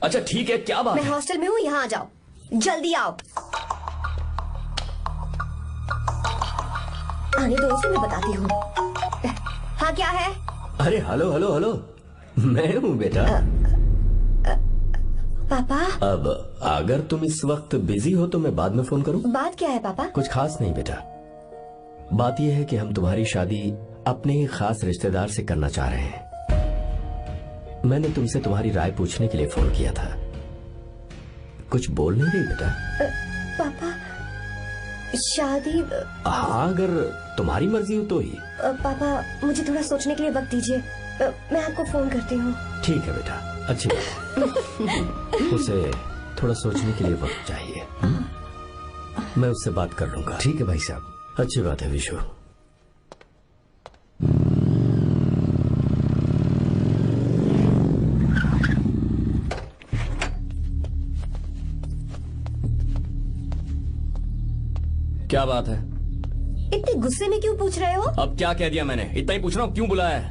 अच्छा ठीक है, क्या बात मैं है? हॉस्टल में हूँ, यहाँ आ जाओ, जल्दी आओ। आने दो उसे, मैं बताती हूँ। हाँ क्या है? अरे हेलो हेलो हेलो, मैं हूँ बेटा। पापा। अब अगर तुम इस वक्त बिजी हो तो मैं बाद में फोन करूँ? बात क्या है पापा? कुछ खास नहीं बेटा, बात यह है कि हम तुम्हारी शादी अपने ही खास रिश्तेदार से करना चाह रहे हैं। मैंने तुमसे तुम्हारी राय पूछने के लिए फोन किया था। कुछ बोल नहीं रही बेटा? पापा शादी। हाँ अगर तुम्हारी मर्जी हो तो ही। पापा मुझे थोड़ा सोचने के लिए वक्त दीजिए, मैं आपको फोन करती हूँ। ठीक है बेटा, अच्छी बात। उसे थोड़ा सोचने के लिए वक्त चाहिए। मैं उससे बात कर लूंगा। ठीक है भाई साहब, अच्छी बात है विशु। क्या बात है? इतने गुस्से में क्यों पूछ रहे हो? अब क्या कह दिया मैंने? इतना ही पूछ रहा हूँ, क्यों बुलाया है?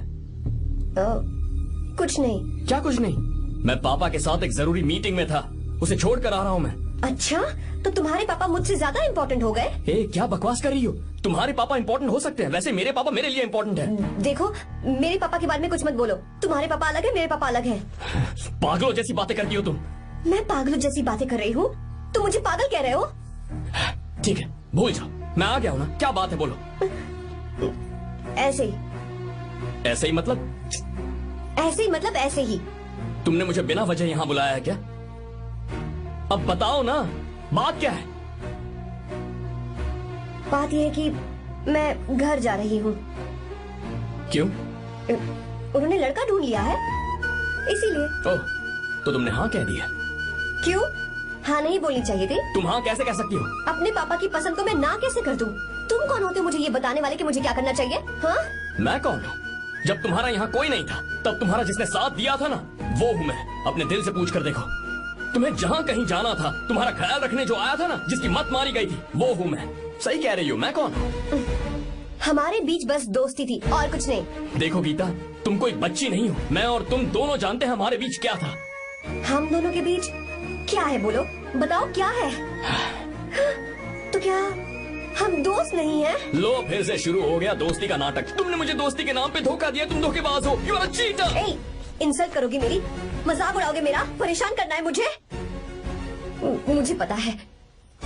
कुछ नहीं। क्या कुछ नहीं? मैं पापा के साथ एक जरूरी मीटिंग में था, उसे छोड़ कर आ रहा हूँ मैं। अच्छा, तो तुम्हारे पापा मुझसे ज्यादा इम्पोर्टेंट हो गए? क्या बकवास कर रही हो? तुम्हारे पापा इम्पोर्टेंट हो सकते हैं, वैसे मेरे पापा मेरे लिए इम्पोर्टेंट है। देखो, मेरे पापा के बारे में कुछ मत बोलो। तुम्हारे पापा अलग है, मेरे पापा अलग है। पागलों जैसी बातें करती हो तुम। मैं पागलों जैसी बातें कर रही हूँ? तुम मुझे पागल कह रहे हो? ठीक है, भूल जाओ, मैं आ गया हूँ ना। क्या बात है, बोलो। ऐसे ही। ऐसे ही मतलब? ऐसे ही मतलब ऐसे ही। तुमने मुझे बिना वजह यहाँ बुलाया है क्या? अब बताओ ना, बात क्या है? बात यह है कि मैं घर जा रही हूँ। क्यों? उन्होंने लड़का ढूंढ लिया है, इसीलिए। ओह, तो तुमने हाँ कह दिया? क्यों? हाँ नहीं बोलनी चाहिए थी? तुम हाँ कैसे कह सकती हो? अपने पापा की पसंद को मैं ना कैसे कर दूं? तुम कौन होते हो मुझे ये बताने वाले कि मुझे क्या करना चाहिए? हाँ? मैं कौन हूँ? जब तुम्हारा यहाँ कोई नहीं था, तब तुम्हारा जिसने साथ दिया था ना, वो हूँ मैं। अपने दिल से पूछ कर देखो। तुम्हें जहाँ कहीं जाना था, तुम्हारा ख्याल रखने जो आया था ना, जिसकी मत मारी गई थी, वो हूँ मैं। सही कह रही हो, मैं कौन हूँ? हमारे बीच बस दोस्ती थी और कुछ नहीं। देखो गीता, तुम कोई बच्ची नहीं हो। मैं और तुम दोनों जानते हैं हमारे बीच क्या था। हम दोनों के बीच क्या है? बोलो, बताओ क्या है? तो क्या हम दोस्त नहीं हैं? लो, फिर से शुरू हो गया दोस्ती का नाटक। तुमने मुझे दोस्ती के नाम पे धोखा दिया। तुम धोखेबाज हो। You are a cheater. Insult करोगे मेरी? मजाक उड़ाओगे मेरा? परेशान करना है मुझे? मुझे पता है,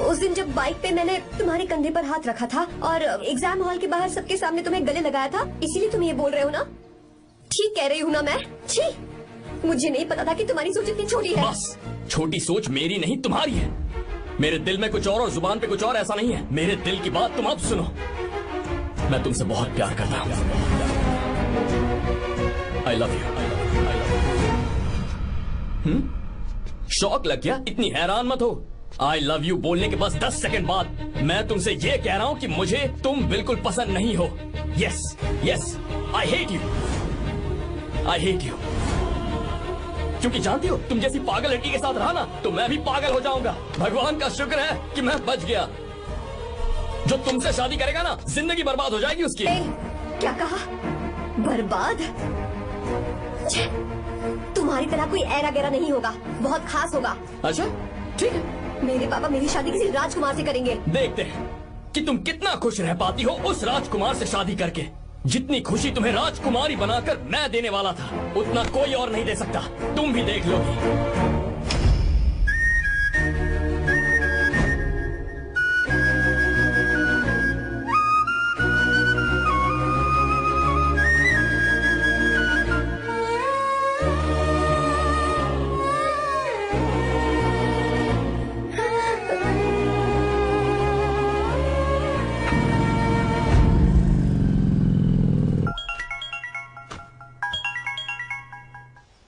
उस दिन जब बाइक पे मैंने तुम्हारे कंधे पर हाथ रखा था और एग्जाम हॉल के बाहर सबके सामने तुम्हें गले लगाया था, इसीलिए तुम ये बोल रहे हो ना? ठीक कह रही हूँ ना मैं? छी, मुझे नहीं पता था कि तुम्हारी सोच इतनी छोटी है। बस, छोटी सोच मेरी नहीं तुम्हारी है। मेरे दिल में कुछ और जुबान पे कुछ और, ऐसा नहीं है। मेरे दिल की बात तुम अब सुनो। मैं तुमसे बहुत प्यार करता हूँ। I love you. शौक लग गया? इतनी हैरान मत हो। आई लव यू बोलने के बस 10 सेकंड बाद मैं तुमसे ये कह रहा हूँ कि मुझे तुम बिल्कुल पसंद नहीं हो। Yes yes, I hate you. I hate you. क्योंकि जानती हो, तुम जैसी पागल लड़की के साथ रहा ना, तो मैं भी पागल हो जाऊंगा। भगवान का शुक्र है कि मैं बच गया। जो तुमसे शादी करेगा ना, जिंदगी बर्बाद हो जाएगी उसकी। क्या कहा? बर्बाद? तुम्हारी तरह कोई ऐरा गैरा नहीं होगा, बहुत खास होगा। अच्छा, ठीक है। मेरे पापा मेरी शादी किसी राजकुमार से करेंगे। देखते हैं कि तुम कितना खुश रह पाती हो उस राजकुमार से शादी करके। जितनी खुशी तुम्हें राजकुमारी बनाकर मैं देने वाला था, उतना कोई और नहीं दे सकता। तुम भी देख लोगी।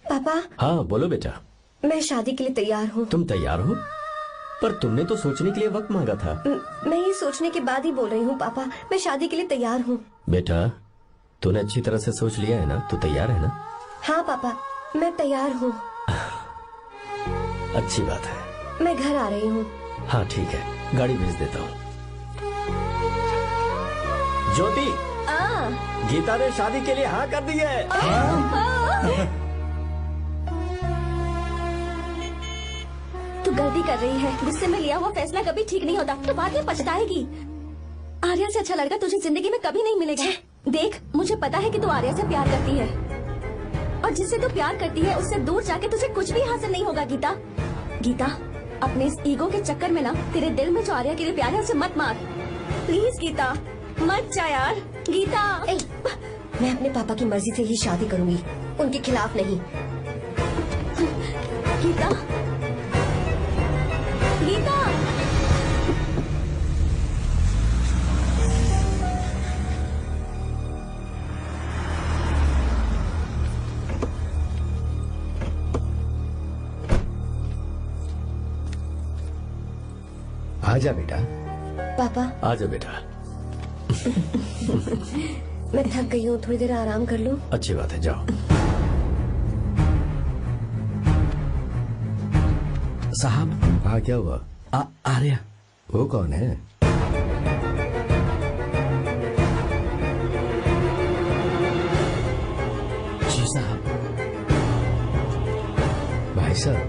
पापा। हाँ बोलो बेटा। मैं शादी के लिए तैयार हूँ। तुम तैयार हो? पर तुमने तो सोचने के लिए वक्त मांगा था। मैं ये सोचने के बाद ही बोल रही हूँ पापा, मैं शादी के लिए तैयार हूँ। बेटा, तूने अच्छी तरह से सोच लिया है ना? तू तैयार है ना? हाँ पापा, मैं तैयार हूँ। अच्छी बात है। मैं घर आ रही हूँ। हाँ ठीक है, गाड़ी भेज देता हूँ। ज्योति, गीता ने शादी के लिए हाँ कर दी है। तू गलती कर रही है। गुस्से में लिया हुआ फैसला कभी ठीक नहीं होता, तो बाद में पछताएगी। आर्या से अच्छा लड़का तुझे जिंदगी में कभी नहीं मिलेगा। देख, मुझे पता है कि तू आर्या से प्यार करती है, और जिससे तू प्यार करती है उससे दूर जाके तुझे कुछ भी हासिल नहीं होगा। गीता, गीता, अपने इस ईगो के चक्कर में ना तेरे दिल में जो आर्या के लिए प्यार है उसे मत मार। प्लीज गीता, मत जा यार। गीता, मैं अपने पापा की मर्जी से ही शादी करूंगी, उनके खिलाफ नहीं। गीता, गीता। आजा बेटा। पापा। आजा बेटा। मैं थक गई हूँ, थोड़ी देर आराम कर लूँ। अच्छी बात है, जाओ। साहब। हाँ क्या हुआ? आर्या। वो कौन है? सर।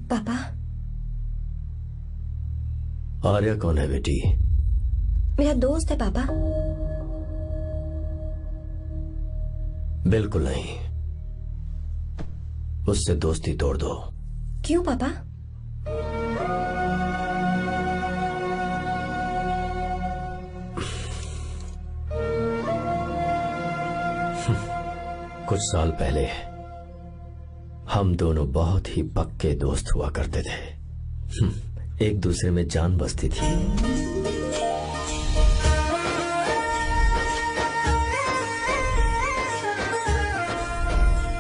पापा, आर्या कौन है बेटी? मेरा दोस्त है पापा। बिल्कुल नहीं, उससे दोस्ती तोड़ दो। क्यों पापा? कुछ साल पहले हम दोनों बहुत ही पक्के दोस्त हुआ करते थे। एक दूसरे में जान बसती थी।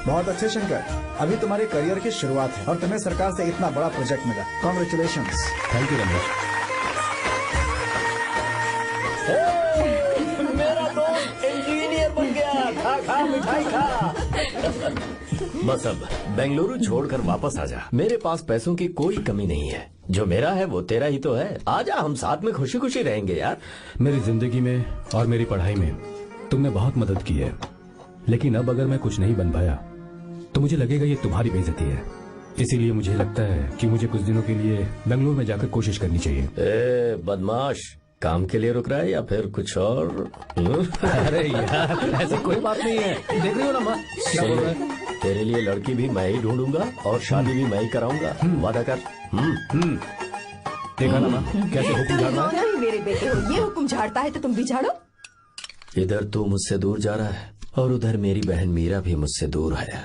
बहुत अच्छे शंकर, अभी तुम्हारे करियर की शुरुआत है और तुम्हें सरकार से इतना बड़ा प्रोजेक्ट मिला। कॉन्ग्रेचुलेशंस। Thank you Ramesh. मेरा दोस्त इंजीनियर बन गया। खा खा मिठाई खा। बस अब बेंगलुरु छोड़कर वापस आ जा। मेरे पास पैसों की कोई कमी नहीं है। जो मेरा है वो तेरा ही तो है। आजा, हम साथ में खुशी खुशी रहेंगे यार। मेरी जिंदगी में और मेरी पढ़ाई में तुमने बहुत मदद की है, लेकिन अब अगर मैं कुछ नहीं बन पाया तो मुझे लगेगा ये तुम्हारी बेइज्जती है। इसीलिए मुझे लगता है कि मुझे कुछ दिनों के लिए बेंगलुरु में जाकर कोशिश करनी चाहिए। ए बदमाश, काम के लिए रुक रहा है या फिर कुछ और? अरे यार, ऐसी कोई बात नहीं है। देख रही हो ना माँ क्या बोल रहा है? तेरे लिए लड़की भी मैं ही ढूंढूंगा और शादी भी मैं ही कराऊंगा। वादा कर। देखा ना माँ कैसे हुक्म झाड़ रहा है? नहीं मेरे बेटे हो, ये हुक्म झाड़ता है तो तुम भी झाड़ो। इधर तू मुझसे दूर जा रहा है और उधर मेरी बहन मीरा भी मुझसे दूर है।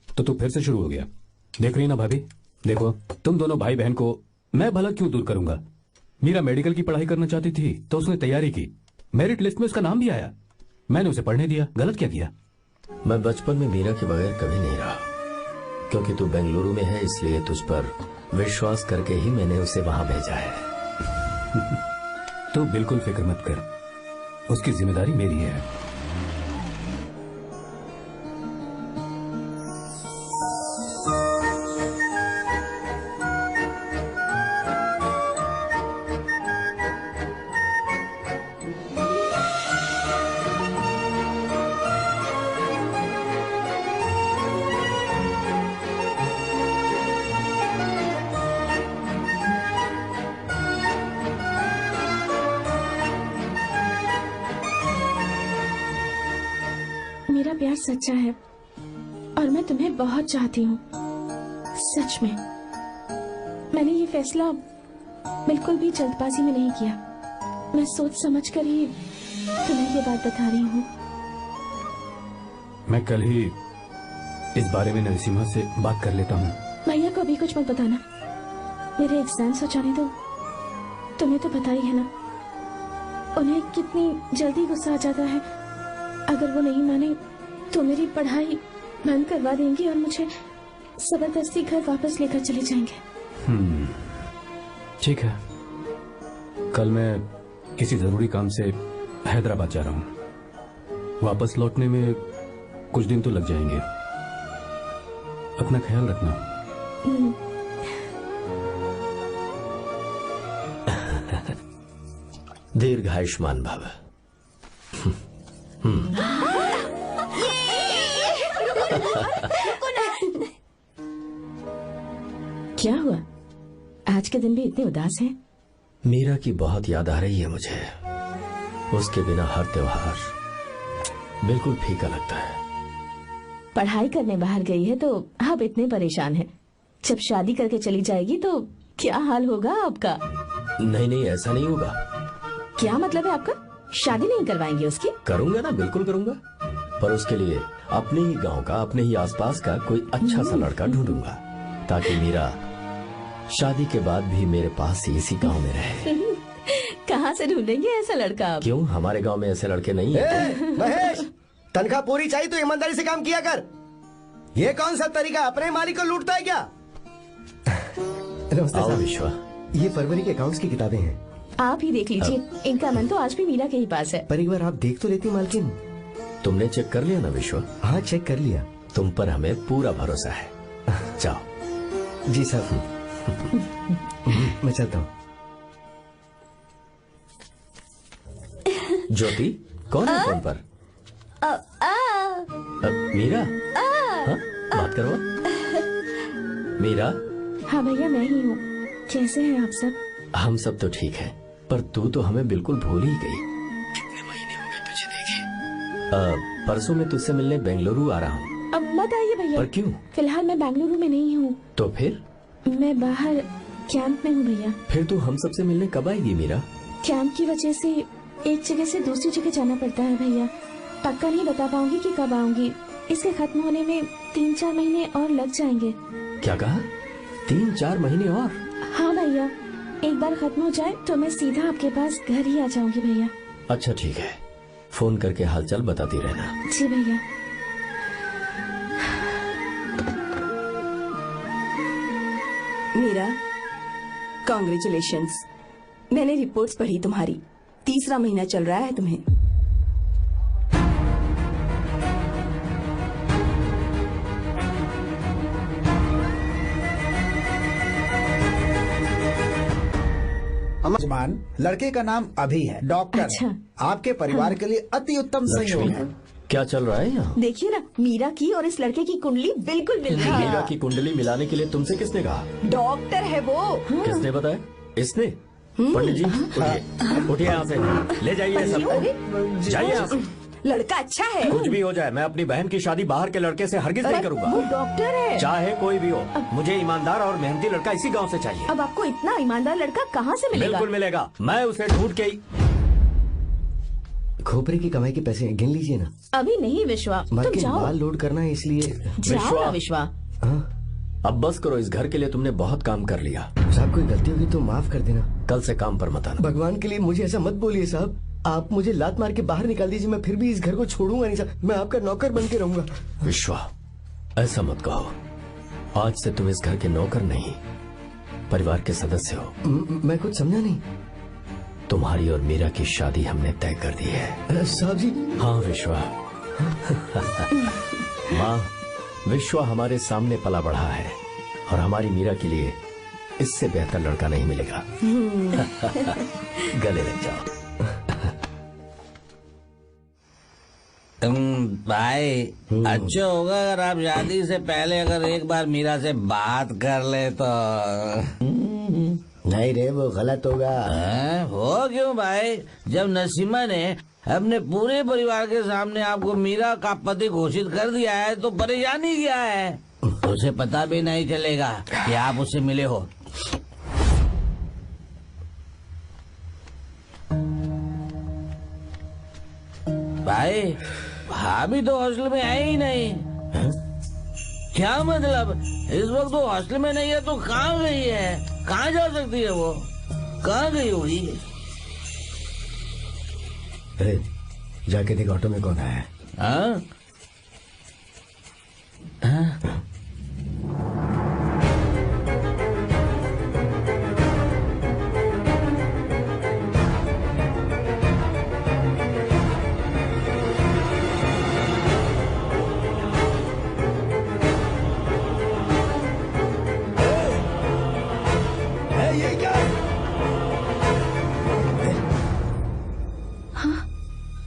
तो तू फिर से शुरू हो गया। देख रही ना भाभी, देखो तुम दोनों भाई बहन को मैं भला क्यों दूर करूंगा? मीरा मेडिकल की पढ़ाई करना चाहती थी तो उसने तैयारी की, मेरिट लिस्ट में उसका नाम भी आया, मैंने उसे पढ़ने दिया। गलत क्या किया? मैं बचपन में मीरा के बगैर कभी नहीं रहा, क्योंकि तू बेंगलुरु में है इसलिए तुझ पर विश्वास करके ही मैंने उसे वहां भेजा है। तू बिल्कुल फिक्र मत कर, उसकी जिम्मेदारी मेरी है। मेरा प्यार सच्चा है और मैं तुम्हें बहुत चाहती हूँ, सच में। मैंने ये फैसला बिल्कुल भी जल्दबाजी में नहीं किया। मैं सोच समझ कर ही तुम्हें ये बात बता रही हूँ। मैं कल ही इस बारे में नरसिम्हा से बात कर लेता हूँ। भैया को अभी कुछ मत बताना, मेरे एग्जाम्स हो जाने दो। तुम्हें तो पता ही है ना उन्हें कितनी जल्दी गुस्सा आ जाता है। अगर वो नहीं माने तो मेरी पढ़ाई बंद करवा देंगे और मुझे जबरदस्ती घर वापस लेकर चले जाएंगे। ठीक है, कल मैं किसी जरूरी काम से हैदराबाद जा रहा हूँ। वापस लौटने में कुछ दिन तो लग जाएंगे। अपना ख्याल रखना। दीर्घायुष्मान भव। क्या हुआ? आज के दिन भी इतने उदास हैं? मीरा की बहुत याद आ रही है मुझे। उसके बिना हर त्योहार बिल्कुल फीका लगता है। पढ़ाई करने बाहर गई है तो आप इतने परेशान हैं। जब शादी करके चली जाएगी तो क्या हाल होगा आपका? नहीं नहीं, ऐसा नहीं होगा। क्या मतलब है आपका? शादी नहीं करवाएंगे उसकी? करूंगा ना, बिल्कुल करूंगा, पर उसके लिए अपने ही गांव का, अपने ही आसपास का कोई अच्छा सा लड़का ढूंढूंगा ताकि मीरा शादी के बाद भी मेरे पास ही इसी गांव में रहे। कहाँ से ढूंढेंगे ऐसा लड़का आप? क्यों, हमारे गांव में ऐसे लड़के नहीं है? महेश, तनख्वाह पूरी चाहिए तो ईमानदारी से काम किया कर। ये कौन सा तरीका, अपने मालिक को लूटता है क्या? नमस्ते साहब। विश्वा, ये फरवरी के अकाउंट्स की किताबें हैं। आप ही देख लीजिए, इनका मन तो आज भी मीरा के ही पास है। पर एक बार आप देख तो लेती मालकिन, तुमने चेक कर लिया ना विश्व? हाँ चेक कर लिया। तुम पर हमें पूरा भरोसा है। जाओ। जी साहब। मैं चलता हूँ। ज्योति कौन है फोन पर? मीरा। हाँ? बात करो। मीरा। हाँ भैया मैं ही हूँ। कैसे हैं आप सब? हम सब तो ठीक हैं, पर तू तो हमें बिल्कुल भूल ही गई। कितने महीने हो गए तुझे देखे। परसों मैं तुझसे मिलने बेंगलुरु आ रहा हूँ। अब मत आइए भैया। पर क्यों? फिलहाल मैं बेंगलुरु में नहीं हूँ। तो फिर? मैं बाहर कैंप में हूँ भैया। फिर तू हम सबसे मिलने कब आएगी मीरा? कैंप की वजह से एक जगह से दूसरी जगह जाना पड़ता है भैया। पक्का नहीं बता पाऊंगी कि कब आऊंगी। इसके खत्म होने में 3-4 महीने और लग जाएंगे। क्या कहा? 3-4 महीने और? हाँ भैया, एक बार खत्म हो जाए तो मैं सीधा आपके पास घर ही आ जाऊंगी भैया। अच्छा ठीक है, फोन करके हालचाल बताती रहना। जी भैया। मीरा, कॉन्ग्रेचुलेशंस। मैंने रिपोर्ट्स पढ़ी तुम्हारी। 3रा महीना चल रहा है तुम्हें। जमान, लड़के का नाम अभी है, डॉक्टर। अच्छा। आपके परिवार के लिए अति उत्तम संयोग है। क्या चल रहा है यहाँ? देखिए ना, मीरा की और इस लड़के की कुंडली बिल्कुल मिल रही है। मीरा की कुंडली मिलाने के लिए तुमसे किसने कहा? डॉक्टर है वो। किसने बताया? इसने? पंडित जी उठिए, उठिए यहाँ से, ले जाइए सब, जाइए यहाँ से। लड़का अच्छा है। कुछ भी हो जाए, मैं अपनी बहन की शादी बाहर के लड़के से हरगिज नहीं वो करूंगा। डॉक्टर है। चाहे कोई भी हो, मुझे ईमानदार और मेहनती लड़का इसी गांव से चाहिए। अब आपको इतना ईमानदार लड़का कहाँ से मिलेगा? बिल्कुल मिलेगा, मैं उसे ढूंढ के ही। खोपरे की कमाई के पैसे गिन लीजिए ना। अभी नहीं विश्वा, तुम मार्केट जाओ। माल लोड करना है इसलिए। जाओ ना विश्वा। अब बस करो, इस घर के लिए तुमने बहुत काम कर लिया। साहब कोई गलती होगी तो माफ कर देना। कल से काम पर मत आना। भगवान के लिए मुझे ऐसा मत बोलिए साहब। आप मुझे लात मार के बाहर निकाल दीजिए, मैं फिर भी इस घर को छोड़ूंगा नहीं साहब। मैं आपका नौकर बन के रहूंगा। विश्वा, ऐसा मत कहो। आज से तुम इस घर के नौकर नहीं, परिवार के सदस्य हो। मैं कुछ समझा नहीं। तुम्हारी और मीरा की शादी हमने तय कर दी है। साहब जी। हाँ विश्वा। माँ, विश्वा हमारे सामने पला बढ़ा है और हमारी मीरा के लिए इससे बेहतर लड़का नहीं मिलेगा। गले लग जाओ। भाई अच्छा होगा अगर आप शादी से पहले अगर एक बार मीरा से बात कर ले तो। नहीं रे, वो गलत होगा। हो क्यों भाई? जब नसीमा ने अपने पूरे परिवार के सामने आपको मीरा का पति घोषित कर दिया है तो परेशानी क्या है? उसे पता भी नहीं चलेगा कि आप उससे मिले हो। भाई भाभी तो हॉस्टल में है ही नहीं। क्या मतलब? इस वक्त तो हॉस्टल में नहीं है तो कहाँ गई है? कहाँ जा सकती है वो? कहाँ गई होगी? जाके देख ऑटो में कौन आया है। हाँ? ये क्या?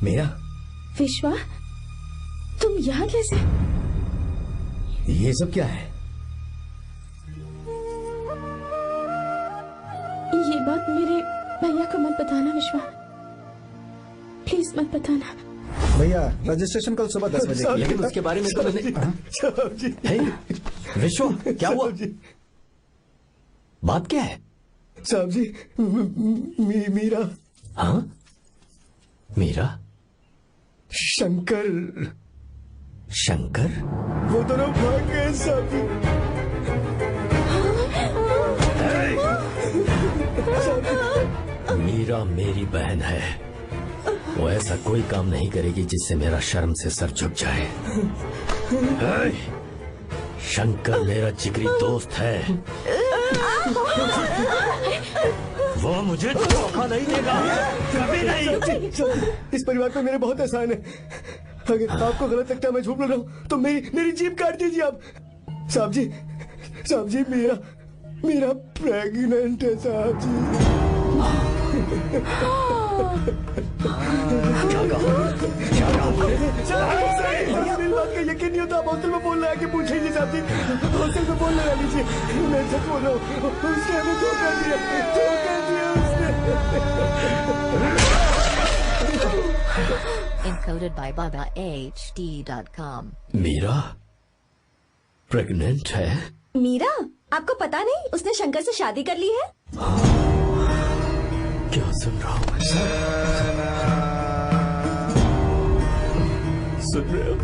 मेरा विश्वा, तुम यहाँ कैसे? ये सब क्या है? ये बात मेरे भैया को मत बताना विश्वा, प्लीज मत बताना। भैया रजिस्ट्रेशन कल सुबह 10 बजे की। लेकिन उसके बारे में तो मैंने। विश्व, क्या हुआ? बात क्या है? साहब जी, मीरा। हाँ? मीरा? शंकर। शंकर? वो दोनों भाग गए साहब जी। मीरा मेरी बहन है, वो ऐसा कोई काम नहीं करेगी जिससे मेरा शर्म से सर झुक जाए। शंकर मेरा जिगरी दोस्त है, वो मुझे धोखा नहीं देगा, कभी नहीं। इस परिवार पे मेरे बहुत एहसान है। अगर आपको गलत लगता है मैं झूठ बोल रहा हूँ तो मेरी जीभ काट दीजिए आप। साहब जी मेरा प्रेग्नेंट है साहब जी। मेरी बात का यकीन नहीं होता। आप हॉस्टल में बोल रहे हैं कि पूछेंगे साहब जी, हॉस्टल में बोल रहे लीजिए, मैं सच बोल रहा हूँ। उसने हमें धोखा दिया उसने। Encoded by BabaHD.com. Meera pregnant है? मीरा, आपको पता नहीं उसने शंकर से शादी कर ली है? क्या सुन रहा हूँ मैं? सुन रहे हो?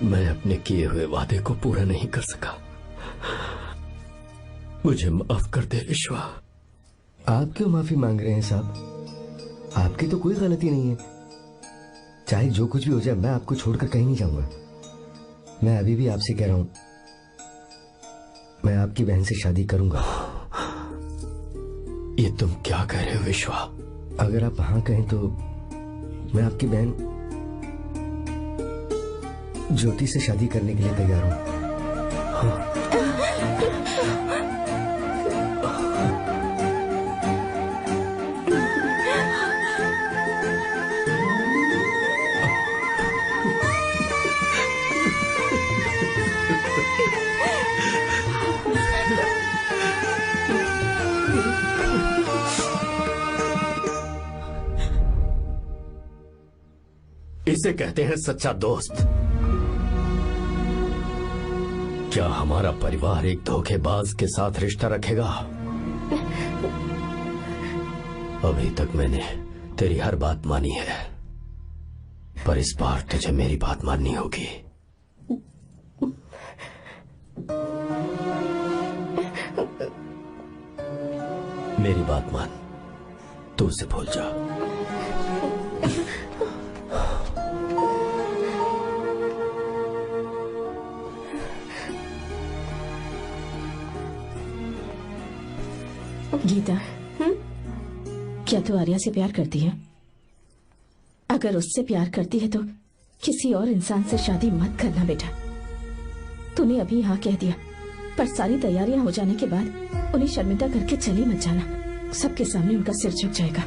मैं अपने किए हुए वादे को पूरा नहीं कर सका। मुझे माफ कर दे विश्वा। आप क्यों माफी मांग रहे हैं साहब? आपकी तो कोई गलती नहीं है। चाहे जो कुछ भी हो जाए मैं आपको छोड़कर कहीं नहीं जाऊंगा। मैं अभी भी आपसे कह रहा हूं, मैं आपकी बहन से शादी करूंगा। ये तुम क्या कह रहे हो विश्वा? अगर आप हाँ कहें तो मैं आपकी बहन ज्योति से शादी करने के लिए तैयार हूं। इसे कहते हैं सच्चा दोस्त। क्या हमारा परिवार एक धोखेबाज के साथ रिश्ता रखेगा? अभी तक मैंने तेरी हर बात मानी है, पर इस बार तुझे मेरी बात माननी होगी। मेरी बात मान, तू उसे भूल जा। गीता, क्या तू आर्या से प्यार करती है? अगर उससे प्यार करती है तो किसी और इंसान से शादी मत करना बेटा। तूने अभी हाँ कह दिया, पर सारी तैयारियां हो जाने के बाद उन्हें शर्मिंदा करके चली मत जाना। सबके सामने उनका सिर झुक जाएगा।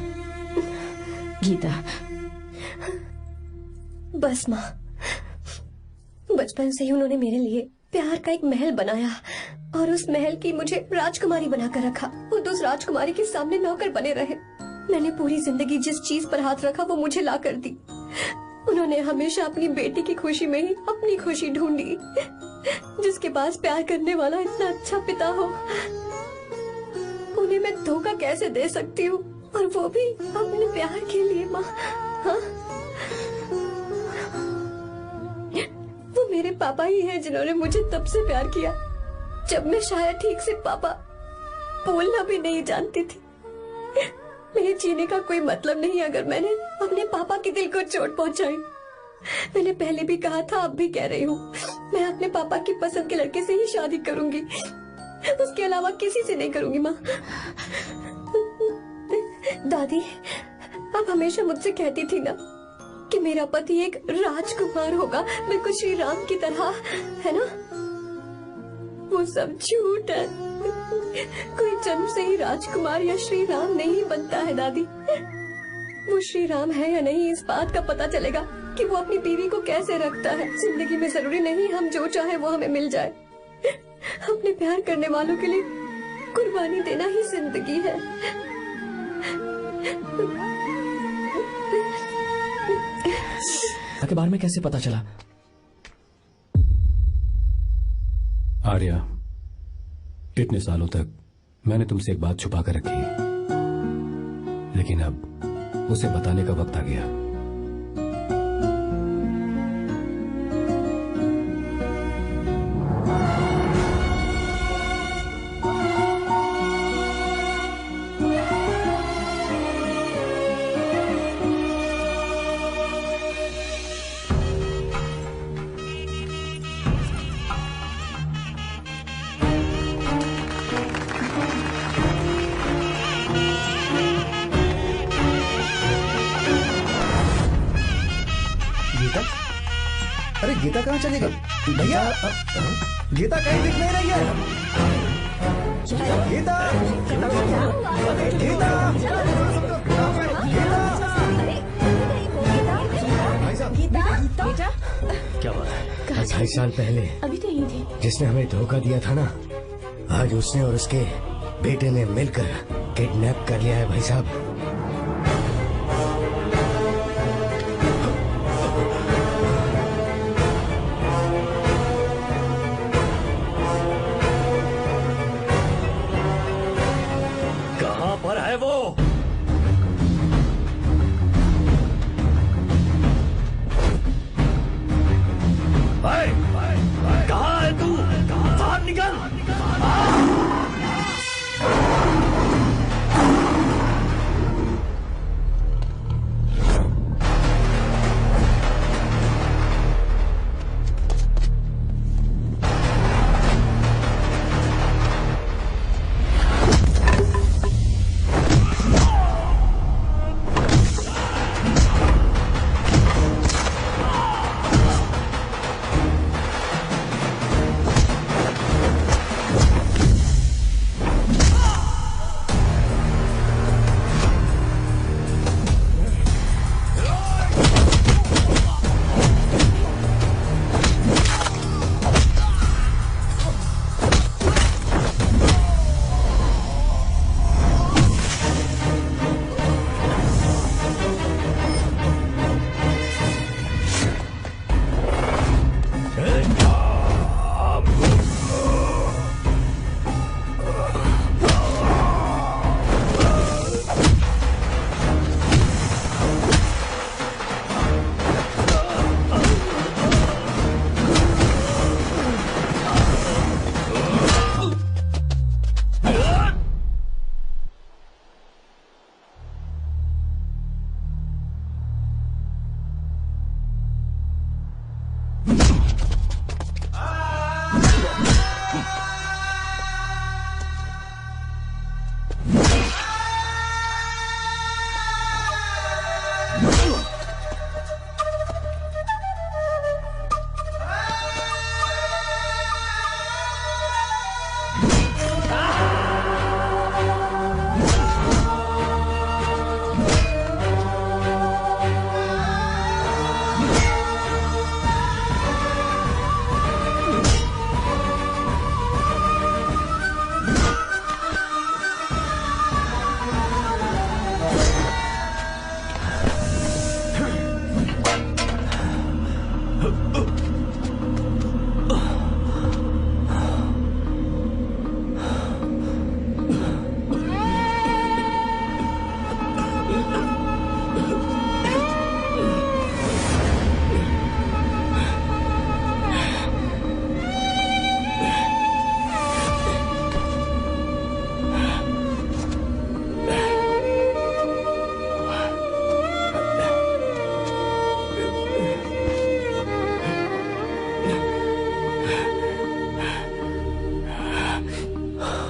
गीता, बस माँ, बचपन से ही उन्होंने मेरे लिए प्यार का एक महल बनाया और उस महल की मुझे राजकुमारी बनाकर रखा। वो उस राजकुमारी के सामने नौकर बने रहे। मैंने पूरी जिंदगी जिस चीज पर हाथ रखा वो मुझे ला कर दी। उन्होंने हमेशा अपनी बेटी की खुशी में ही अपनी खुशी ढूंढी। जिसके पास प्यार करने वाला इतना अच्छा पिता हो, उन्हें मैं धोखा कैसे दे सकती हूँ, और वो भी अपने प्यार के लिए। माँ, हाँ? वो मेरे पापा ही हैं जिन्होंने मुझे तब से प्यार किया जब मैं शायद ठीक से पापा बोलना भी नहीं जानती थी। मेरे जीने का कोई मतलब नहीं अगर मैंने अपने पापा के दिल को चोट पहुंचाई। मैंने पहले भी कहा था, अब भी कह रही हूँ, मैं अपने पापा की पसंद के लड़के से ही शादी करूंगी, उसके अलावा किसी से नहीं करूंगी। माँ, दादी आप हमेशा मुझसे कहती थी ना कि मेरा पति एक राजकुमार होगा, बिल्कुल श्री राम की तरह, है ना? वो सब झूठ है। कोई जन्म से ही राजकुमार या श्री राम नहीं बनता है दादी। वो श्री राम है या नहीं, इस बात का पता चलेगा कि वो अपनी बीवी को कैसे रखता है। जिंदगी में जरूरी नहीं हम जो चाहे वो हमें मिल जाए। अपने प्यार करने वालों के लिए कुर्बानी देना ही जिंदगी है। के बारे में कैसे पता चला? आर्या, इतने सालों तक मैंने तुमसे एक बात छुपा कर रखी, लेकिन अब उसे बताने का वक्त आ गया। गीता कहाँ चली गई? भैया गीता कहीं दिख नहीं रही है। गीता गीता बेटा क्या बात है? 28 साल पहले अभी तो यही थी। जिसने हमें धोखा दिया था ना, आज उसने और उसके बेटे ने मिलकर किडनैप कर लिया है भाई साहब। कहां पर है वो? कहाँ है तू? बाहर निकल।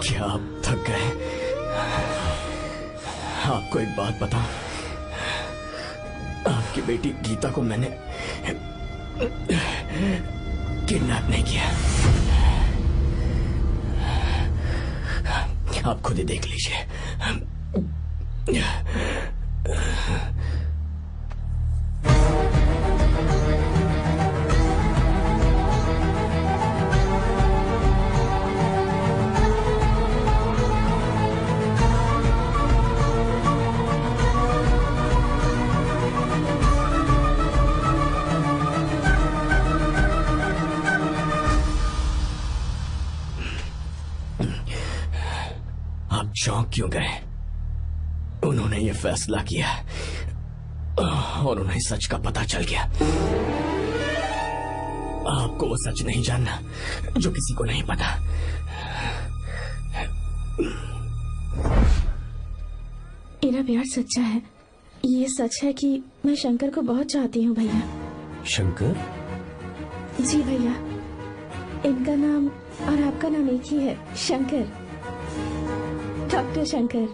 क्या आप थक गए? आपको एक बात बताऊं, आपकी बेटी गीता को मैंने किडनैप नहीं किया। आप खुद ही देख लीजिए। आप चौंक क्यों गए? उन्होंने ये फैसला किया और उन्हें सच का पता चल गया। आपको वो सच नहीं जानना जो किसी को नहीं पता। मेरा प्यार सच्चा है। ये सच है कि मैं शंकर को बहुत चाहती हूँ भैया। शंकर? जी भैया, इनका नाम और आपका नाम एक ही है, शंकर, डॉक्टर शंकर।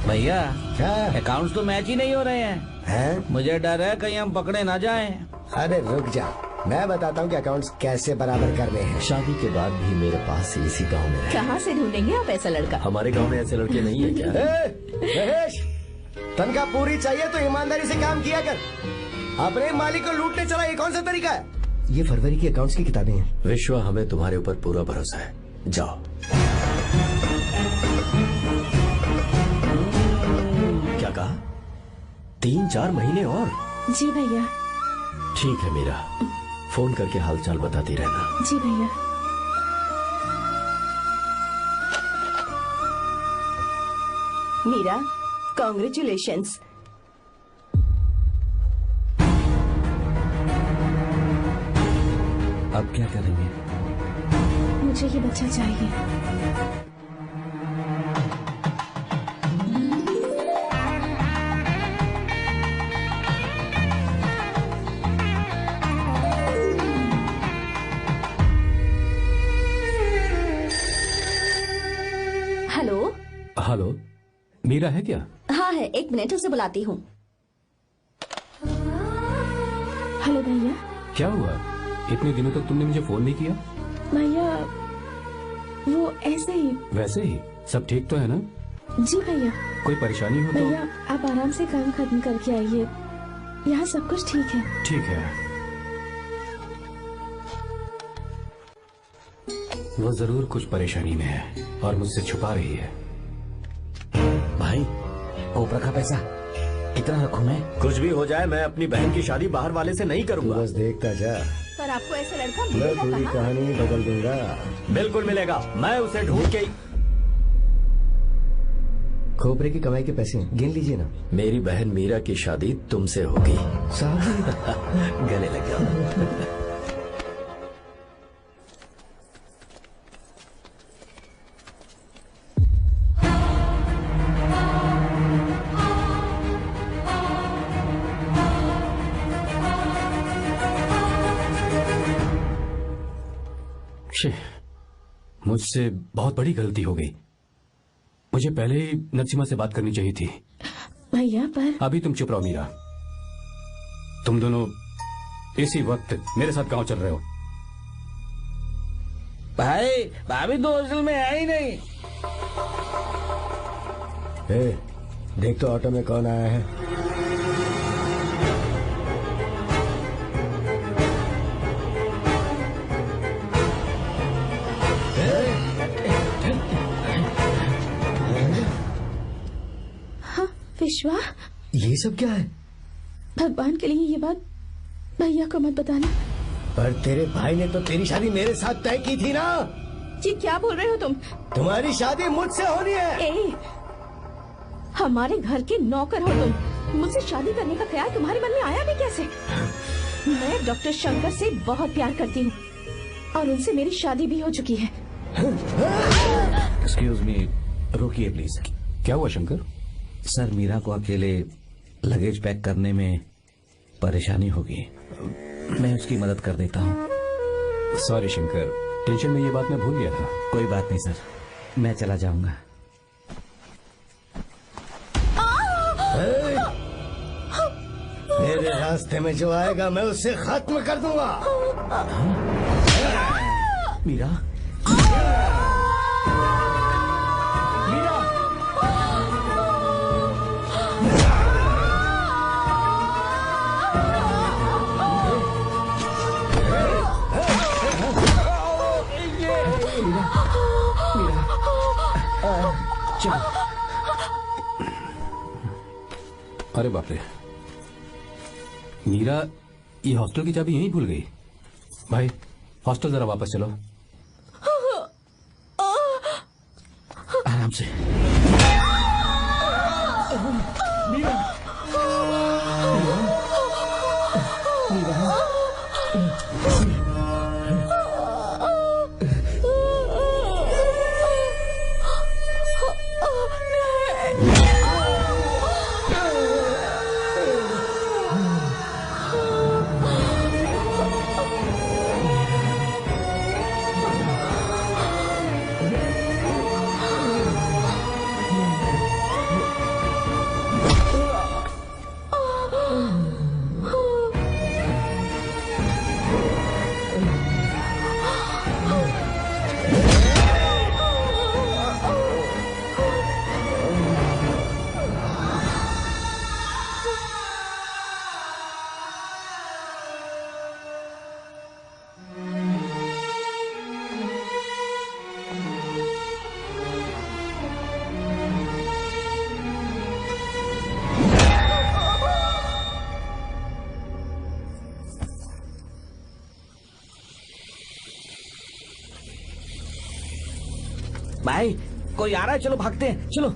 भैया क्या? अकाउंट्स तो मैच ही नहीं हो रहे हैं। हैं? मुझे डर है कहीं हम पकड़े ना जाएं। अरे रुक जा, मैं बताता हूँ कि अकाउंट्स कैसे बराबर करने हैं। शादी के बाद भी मेरे पास इसी गांव में रहे। कहाँ से ढूंढेंगे आप ऐसा लड़का? हमारे गांव में ऐसे लड़के नहीं है क्या? महेश, तनख्वाह पूरी चाहिए तो ईमानदारी से काम किया कर। अपने मालिक को लूटने चला, ये कौन सा तरीका है? ये फरवरी की अकाउंट्स की किताबें हैं। विश्वा, हमें तुम्हारे ऊपर पूरा भरोसा है, जाओ। क्या कहा? 3-4 महीने और? जी भैया। ठीक है मीरा, फोन करके हालचाल बताती रहना। जी भैया। मीरा, कॉन्ग्रेचुलेशंस। अब क्या करेंगे? मुझे ये बच्चा चाहिए। हेलो। हेलो, मीरा है क्या? हाँ है, 1 मिनट, उसे बुलाती हूँ। हेलो भैया। क्या हुआ? इतने दिनों तक तुमने मुझे फोन नहीं किया? भैया वो ऐसे ही। वैसे ही? सब ठीक तो है ना? जी भैया। कोई परेशानी हो तो? भैया आप आराम से काम खत्म करके आइए, यहाँ सब कुछ ठीक है। ठीक है। वो जरूर कुछ परेशानी में है और मुझसे छुपा रही है। भाई, ओपरा का पैसा कितना रखूं मैं? कुछ भी हो जाए, मैं अपनी बहन की शादी बाहर वाले से नहीं करूंगा। बस देखता जा, पर आपको ऐसा लड़का मैं मिलेगा पूरी कहाँ? कहानी बदल दूंगा। बिल्कुल मिलेगा, मैं उसे ढूंढ के। खोपरे की कमाई के पैसे हैं, गिन लीजिए ना। मेरी बहन मीरा की शादी तुमसे होगी। साहब गले लग जाओ। मुझसे बहुत बड़ी गलती हो गई। मुझे पहले ही नसीमा से बात करनी चाहिए थी। भैया पर अभी तुम चुप रहो मीरा। तुम दोनों इसी वक्त मेरे साथ गांव चल रहे हो। भाई, भाभी तो हॉस्टल में है ही नहीं। देख तो ऑटो में कौन आया है। विश्वा, ये सब क्या है? भगवान के लिए ये बात भैया को मत बताना। पर तेरे भाई ने तो तेरी शादी मेरे साथ तय की थी ना। जी क्या बोल रहे हो तुम? तुम्हारी शादी मुझसे होनी है। हमारे घर के नौकर हो तुम, मुझसे शादी करने का ख्याल तुम्हारे मन में आया भी कैसे? मैं डॉक्टर शंकर से बहुत प्यार करती हूँ और उनसे मेरी शादी भी हो चुकी है। एक्सक्यूज मी, रुकिए प्लीज। क्या हुआ शंकर? सर, मीरा को अकेले लगेज पैक करने में परेशानी होगी, मैं उसकी मदद कर देता हूँ। सॉरी शंकर, टेंशन में ये बात मैं भूल गया था। कोई बात नहीं सर, मैं चला जाऊंगा। मेरे रास्ते में जो आएगा मैं उसे खत्म कर दूंगा। मीरा, अरे बाप रे, मीरा ये हॉस्टल की चाबी यहीं भूल गई। भाई हॉस्टल जरा वापस चलो। आराम से। मीरा, कोई आ रहा है, चलो भागते हैं, चलो।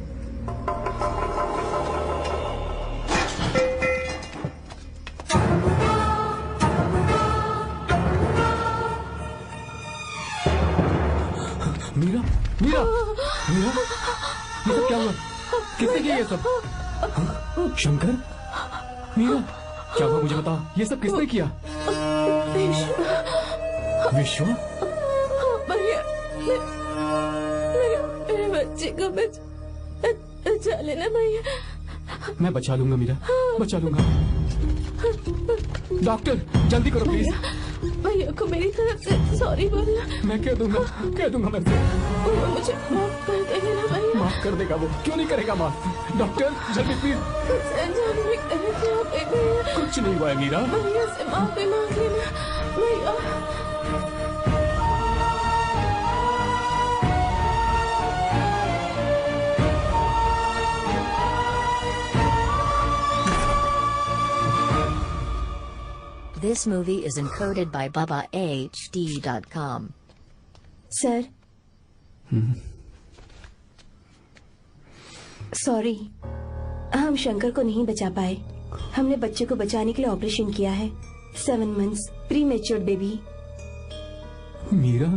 मीरा, मीरा, मीरा, ये सब क्या हुआ? किसने किया ये सब? शंकर, मीरा, क्या हुआ मुझे बताओ, ये सब किसने किया? विश्व, भैया, मेरे बच्चे को बचा लेना भैया। मैं बचा लूंगा मीरा, बचा लूंगा। डॉक्टर, जल्दी करो प्लीज। भैया को मेरी तरफ से सॉरी बोलना। मैं कह दूंगा मैं। वो मुझे माफ कर देगा ना भैया? माफ कर देगा वो, क्यों नहीं करेगा माफ? डॉक्टर, जल्दी प्लीज। कुछ नहीं हुआ है मीरा। भैया से माफी मांग लेना भैया। This movie is encoded by BabaHD.com. Sir, sorry, हम शंकर को नहीं बचा पाए। हमने बच्चे को बचाने के लिए ऑपरेशन किया है। 7 months premature baby. Meera,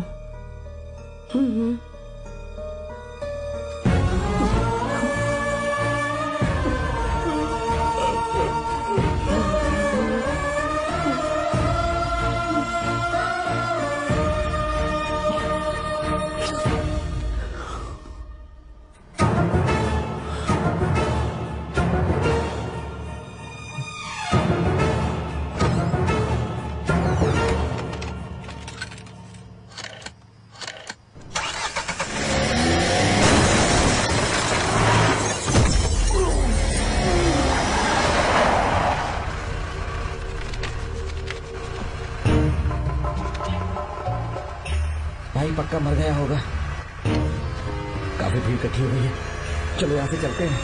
भाई पक्का मर गया होगा। काफी भीड़ इकट्ठी हो गई है, चलो यहाँ से चलते हैं।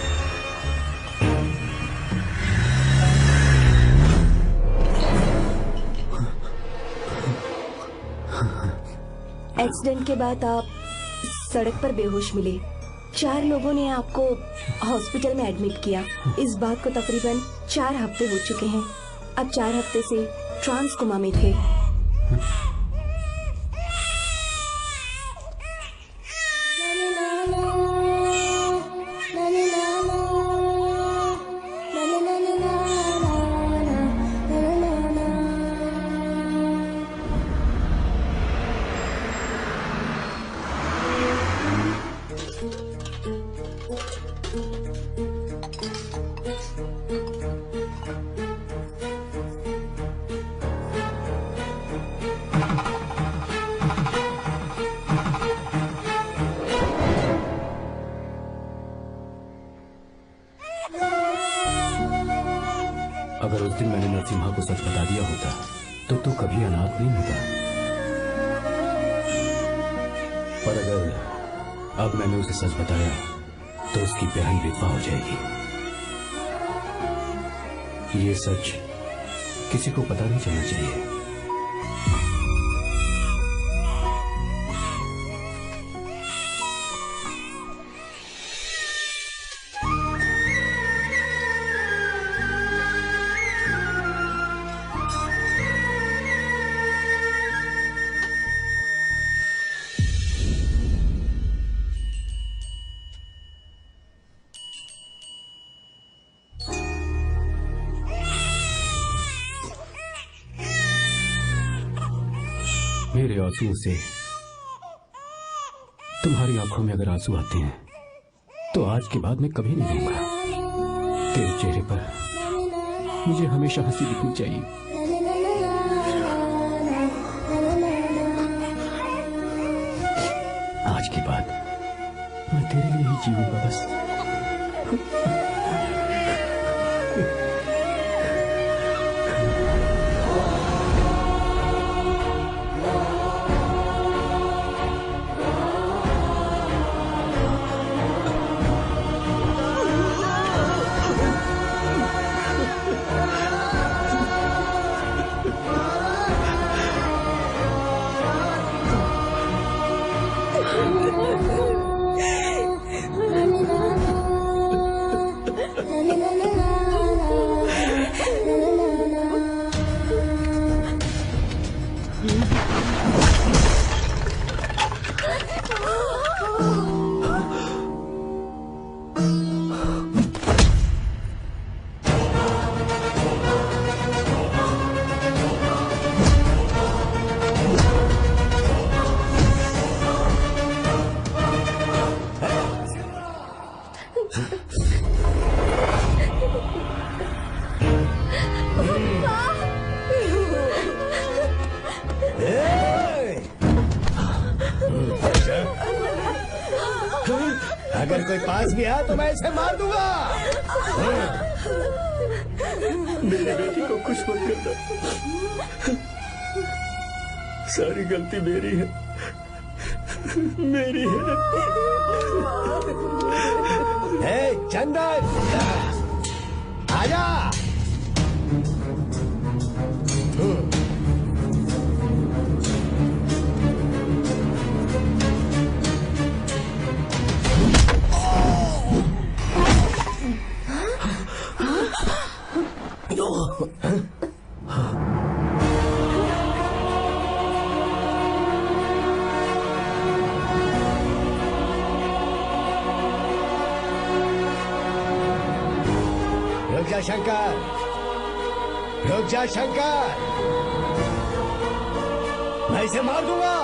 एक्सीडेंट के बाद आप सड़क पर बेहोश मिले। 4 लोगों ने आपको हॉस्पिटल में एडमिट किया। इस बात को तकरीबन 4 हफ्ते हो चुके हैं। अब 4 हफ्ते से ट्रांस कोमा में थे। अगर उस दिन मैंने नरसिम्हा को सच बता दिया होता तो तू कभी अनाथ नहीं होता। पर अगर अब मैंने उसे सच बताया तो उसकी बहन विधवा हो जाएगी। ये सच किसी को पता नहीं चलना चाहिए। मेरे आंसुओं से तुम्हारी आंखों में अगर आंसू आते हैं तो आज के बाद मैं कभी नहीं रहूंगा। तेरे चेहरे पर मुझे हमेशा हंसी दिखनी चाहिए। आज के बाद मैं तेरे लिए ही जीऊंगा बस। अगर कोई पास भी आया तो मैं इसे मार दूंगा। मेरी बेटी को कुछ मत करना, सारी गलती मेरी है, मेरी है। चंदन आजा। रुक जा शंकर, रुक जा शंकर, मैं इसे मार दूंगा।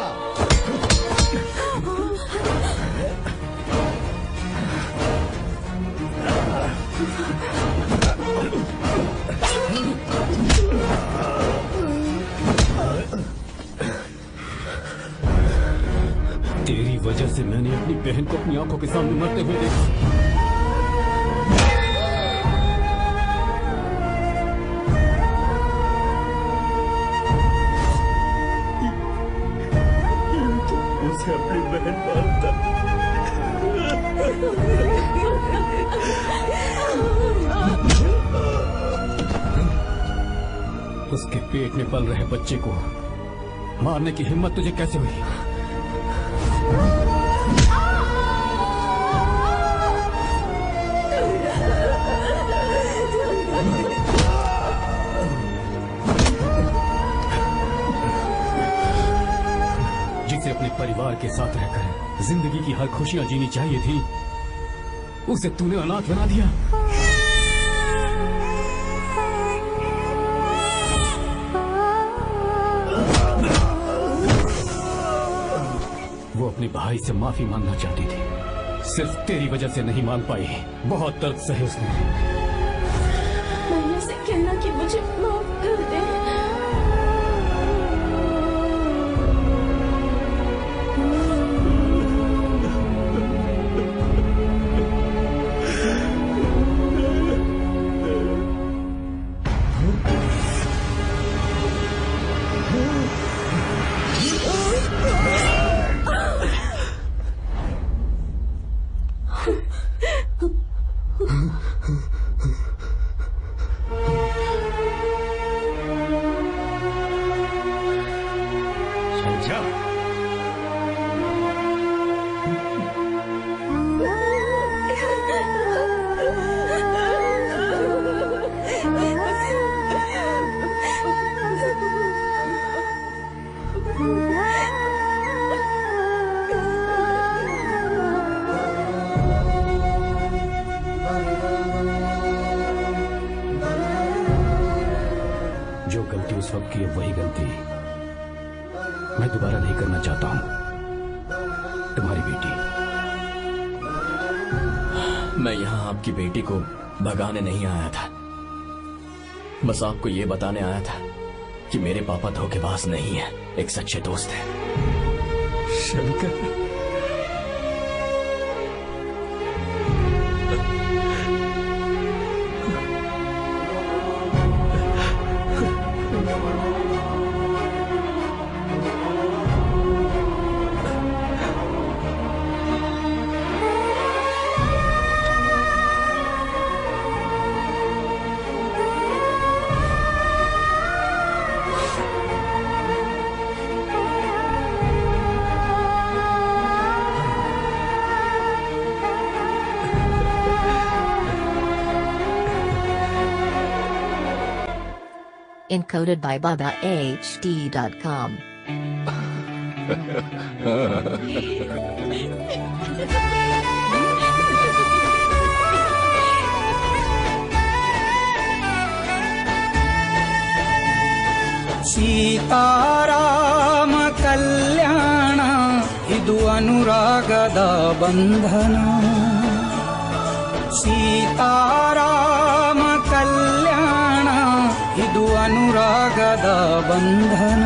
तेरी वजह से मैंने अपनी बहन को अपनी आंखों के सामने मरते हुए देखा। उसे अपनी बहन मानता। उसके पेट में पल रहे बच्चे को मारने की हिम्मत तुझे कैसे हुई? जिसे अपने परिवार के साथ रहकर जिंदगी की हर खुशियां जीनी चाहिए थी, उसे तूने अनाथ बना दिया। वो अपने भाई से माफी मांगना चाहती थी, सिर्फ तेरी वजह से नहीं मान पाई। बहुत दर्द सहे उसने। मैंने से कहना कि मुझे माफ कर दे। जो गलती उस वक्त की है वही गलती मैं दोबारा नहीं करना चाहता हूं। तुम्हारी बेटी। मैं यहाँ आपकी बेटी को भगाने नहीं आया था, बस आपको ये बताने आया था कि मेरे पापा धोखेबाज नहीं है, एक सच्चे दोस्त है। Shankar, Encoded by BabaHD.com. Seetharama ಕಲ್ಯಾಣ ಇದು ಅನುರಾಗದ ಬಂಧನ ಸೀತಾರಾಮ ಕಲ್ಯಾಣ ಇದು ಅನುರಾಗದ ಬಂಧನ